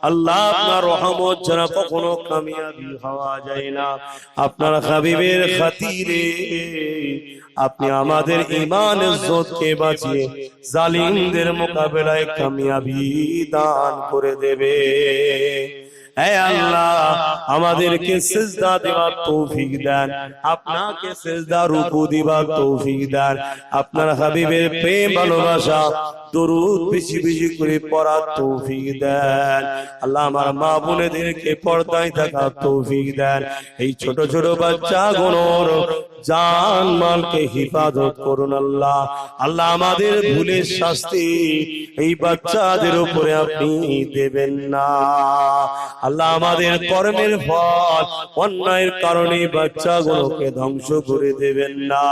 আল্লাহ আপনার রহমত ছাড়া কখনো কামিয়াবি হওয়া যায় না। আপনার হাবিবের খাতিরে আপনি আমাদের ঈমান ইজ্জতকে বাঁচিয়ে জালিমদের মোকাবেলায় কামিয়াবি দান করে দেবে। হে আল্লাহ আমাদেরকে সিজদা দেওয়ার তৌফিক দেন, আপনাকে সিজদা রুকু দিবার তৌফিক দেন, আপনার হাবিবের প্রেম ভালোবাসা দরুদ বেশি বেশি করে পড়ার তৌফিক দেন। আল্লাহ আমার মা বোনেদেরকে পর্দায় থাকার তৌফিক দেন। এই ছোট ছোট বাচ্চাগুলোর জান মালকে হিফাজত করুন আল্লাহ। আল্লাহ আমাদের ভুলের শাস্তি এই বাচ্চাদের উপরে আপনি দেবেন না। আল্লাহ আমাদের কর্মের ফল অন্যায়ের কারণে বাচ্চাগুলোকে ধ্বংস করে দেবেন না।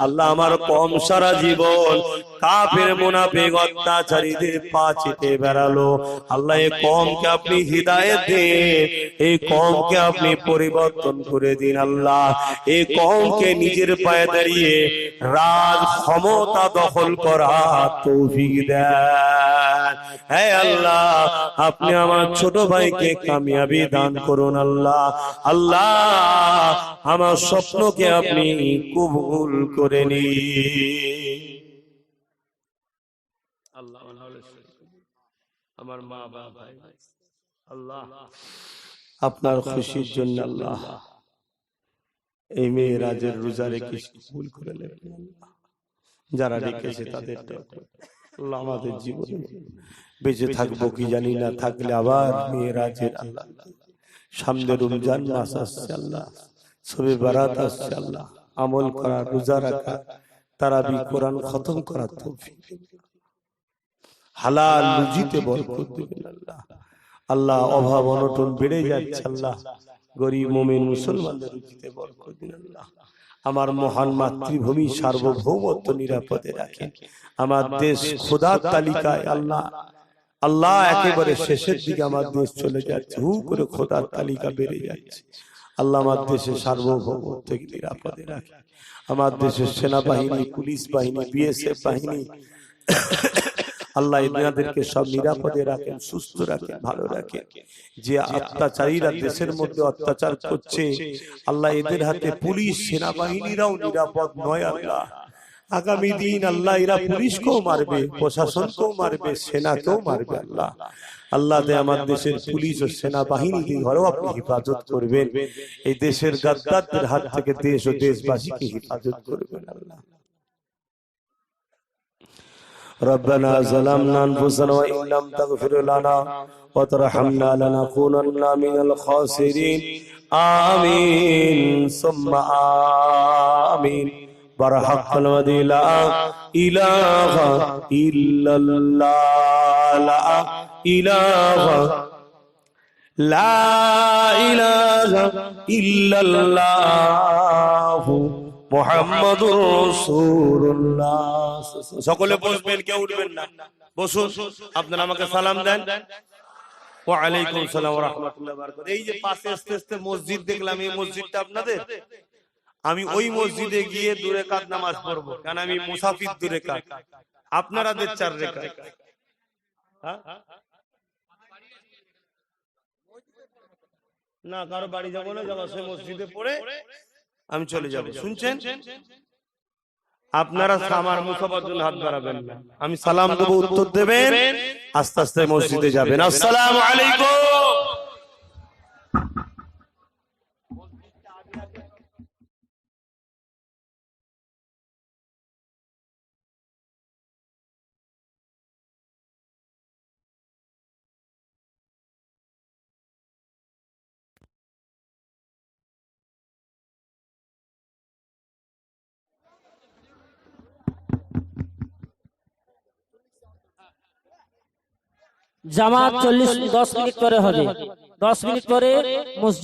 আল্লাহ আমার কম সারা জীবন কাফের মুনাফিক অত্যাচারীদের পা চেটে বেড়ালো, আল্লাহ এই কমকে আপনি হিদায়াত দিন, এই কমকে আপনি পরিবর্তন করে দিন আল্লাহ। এই কমকে নিজের পায়ে দাঁড়িয়ে রাজ ক্ষমতা দখল করা তৌফিক দেন। হে আল্লাহ আপনি আমার ছোট ভাইকে কামিয়াবি দান করুন আল্লাহ। আল্লাহ আমার স্বপ্নকে আপনি কবুল করে নিন। আল্লাহ আমার মা বাবা আল্লাহ আপনার খুশির জন্য আল্লাহ এই মেয়েরাজের রোজা রেখে কবুল করে নেবেন। যারা রেখেছে তাদের আল্লাহ আমাদের জীবনে বেঁচে থাকবো কি জানি না, থাকলে আবার মেয়েরাজের আল্লাহ সামনে রমজান মাস আসছে আল্লাহ, শবে বারাত আসছে আল্লাহ, আমল করা, রোজা রাখা, তারাবি কোরআন খতম করার তৌফিক, হালাল রুজিতে বরকত দেবেন আল্লাহ। আল্লাহ অভাব অনটন বেড়ে যাচ্ছে আল্লাহ, গরিব মুমিন মুসলমানদের রুজিতে বরকত দিন আল্লাহ। আমার মহান মাতৃভূমি সার্বভৌমত্ব নিরাপদে রাখেন। আমার দেশ খোদার তালিকায় আল্লাহ আল্লাহ একেবারে শেষের দিকে আমার দেশ চলে যাচ্ছে, হু করে খোদার তালিকা বেড়ে যাচ্ছে। আল্লাহ আমার দেশের সার্বভৌমত্বকে নিরাপদে রাখেন। আমার দেশের সেনাবাহিনী, পুলিশ বাহিনী, বিএসএফ বাহিনী আল্লাহ এনাদেরকে সব নিরাপদে রাখেন, সুস্থ রাখেন, ভালো রাখেন। যে অত্যাচারীরা দেশের মধ্যে অত্যাচার করছে আল্লাহ এদের হাতে পুলিশ সেনাবাহিনীরাও নিরাপদ নয় আল্লাহ। আগামী দিন আল্লাহ এরা পুলিশকেও মারবে, প্রশাসনকেও মারবে, সেনাকেও মারবে আল্লাহ। আল্লাহ আমার দেশের পুলিশ ও সেনাবাহিনীকে ঘরেও আপনি হেফাজত করবেন। এই দেশের গাদ্দারদের হাত থেকে দেশ ও দেশবাসীকে হেফাজত করবেন আল্লাহ। ربنا ظلمنا أنفسنا وإن لم تغفر لنا وترحمنا لنكونن من الخاسرين آمين ثم آمين برحق الذي لا إله إلا الله لا إله إلا الله মুহাম্মাদুর রাসূলুল্লাহ। সকলে বসবেন, কেউ উঠবেন না, বসুন। আপনারা আমাকে সালাম দেন। ওয়া আলাইকুম সালাম ওয়া রাহমাতুল্লাহি ওয়া বারাকাতুহু। এই যে পাশে আস্তে আস্তে মসজিদ দেখলাম, এই মসজিদটা আপনাদের? আমি ওই মসজিদে গিয়ে 2 রাকাত নামাজ পড়বো, কারণ আমি মুসাফির 2 রাকাত, আপনারা দেন 4 রাকাত। হ্যাঁ না, কারো বাড়ি যাবো না, যাবো সেই মসজিদে পড়ে আমি চলে যাব। শুনছেন? আপনারা আমার মুসাফার জন্য হাত বাড়াবেন না, আমি সালাম দেবো, উত্তর দেবেন, আস্তে আস্তে মসজিদে যাবেন। আসসালামু আলাইকুম। জামাত 10 মিনিট পরে হবে, 10 মিনিট পরে মসজিদ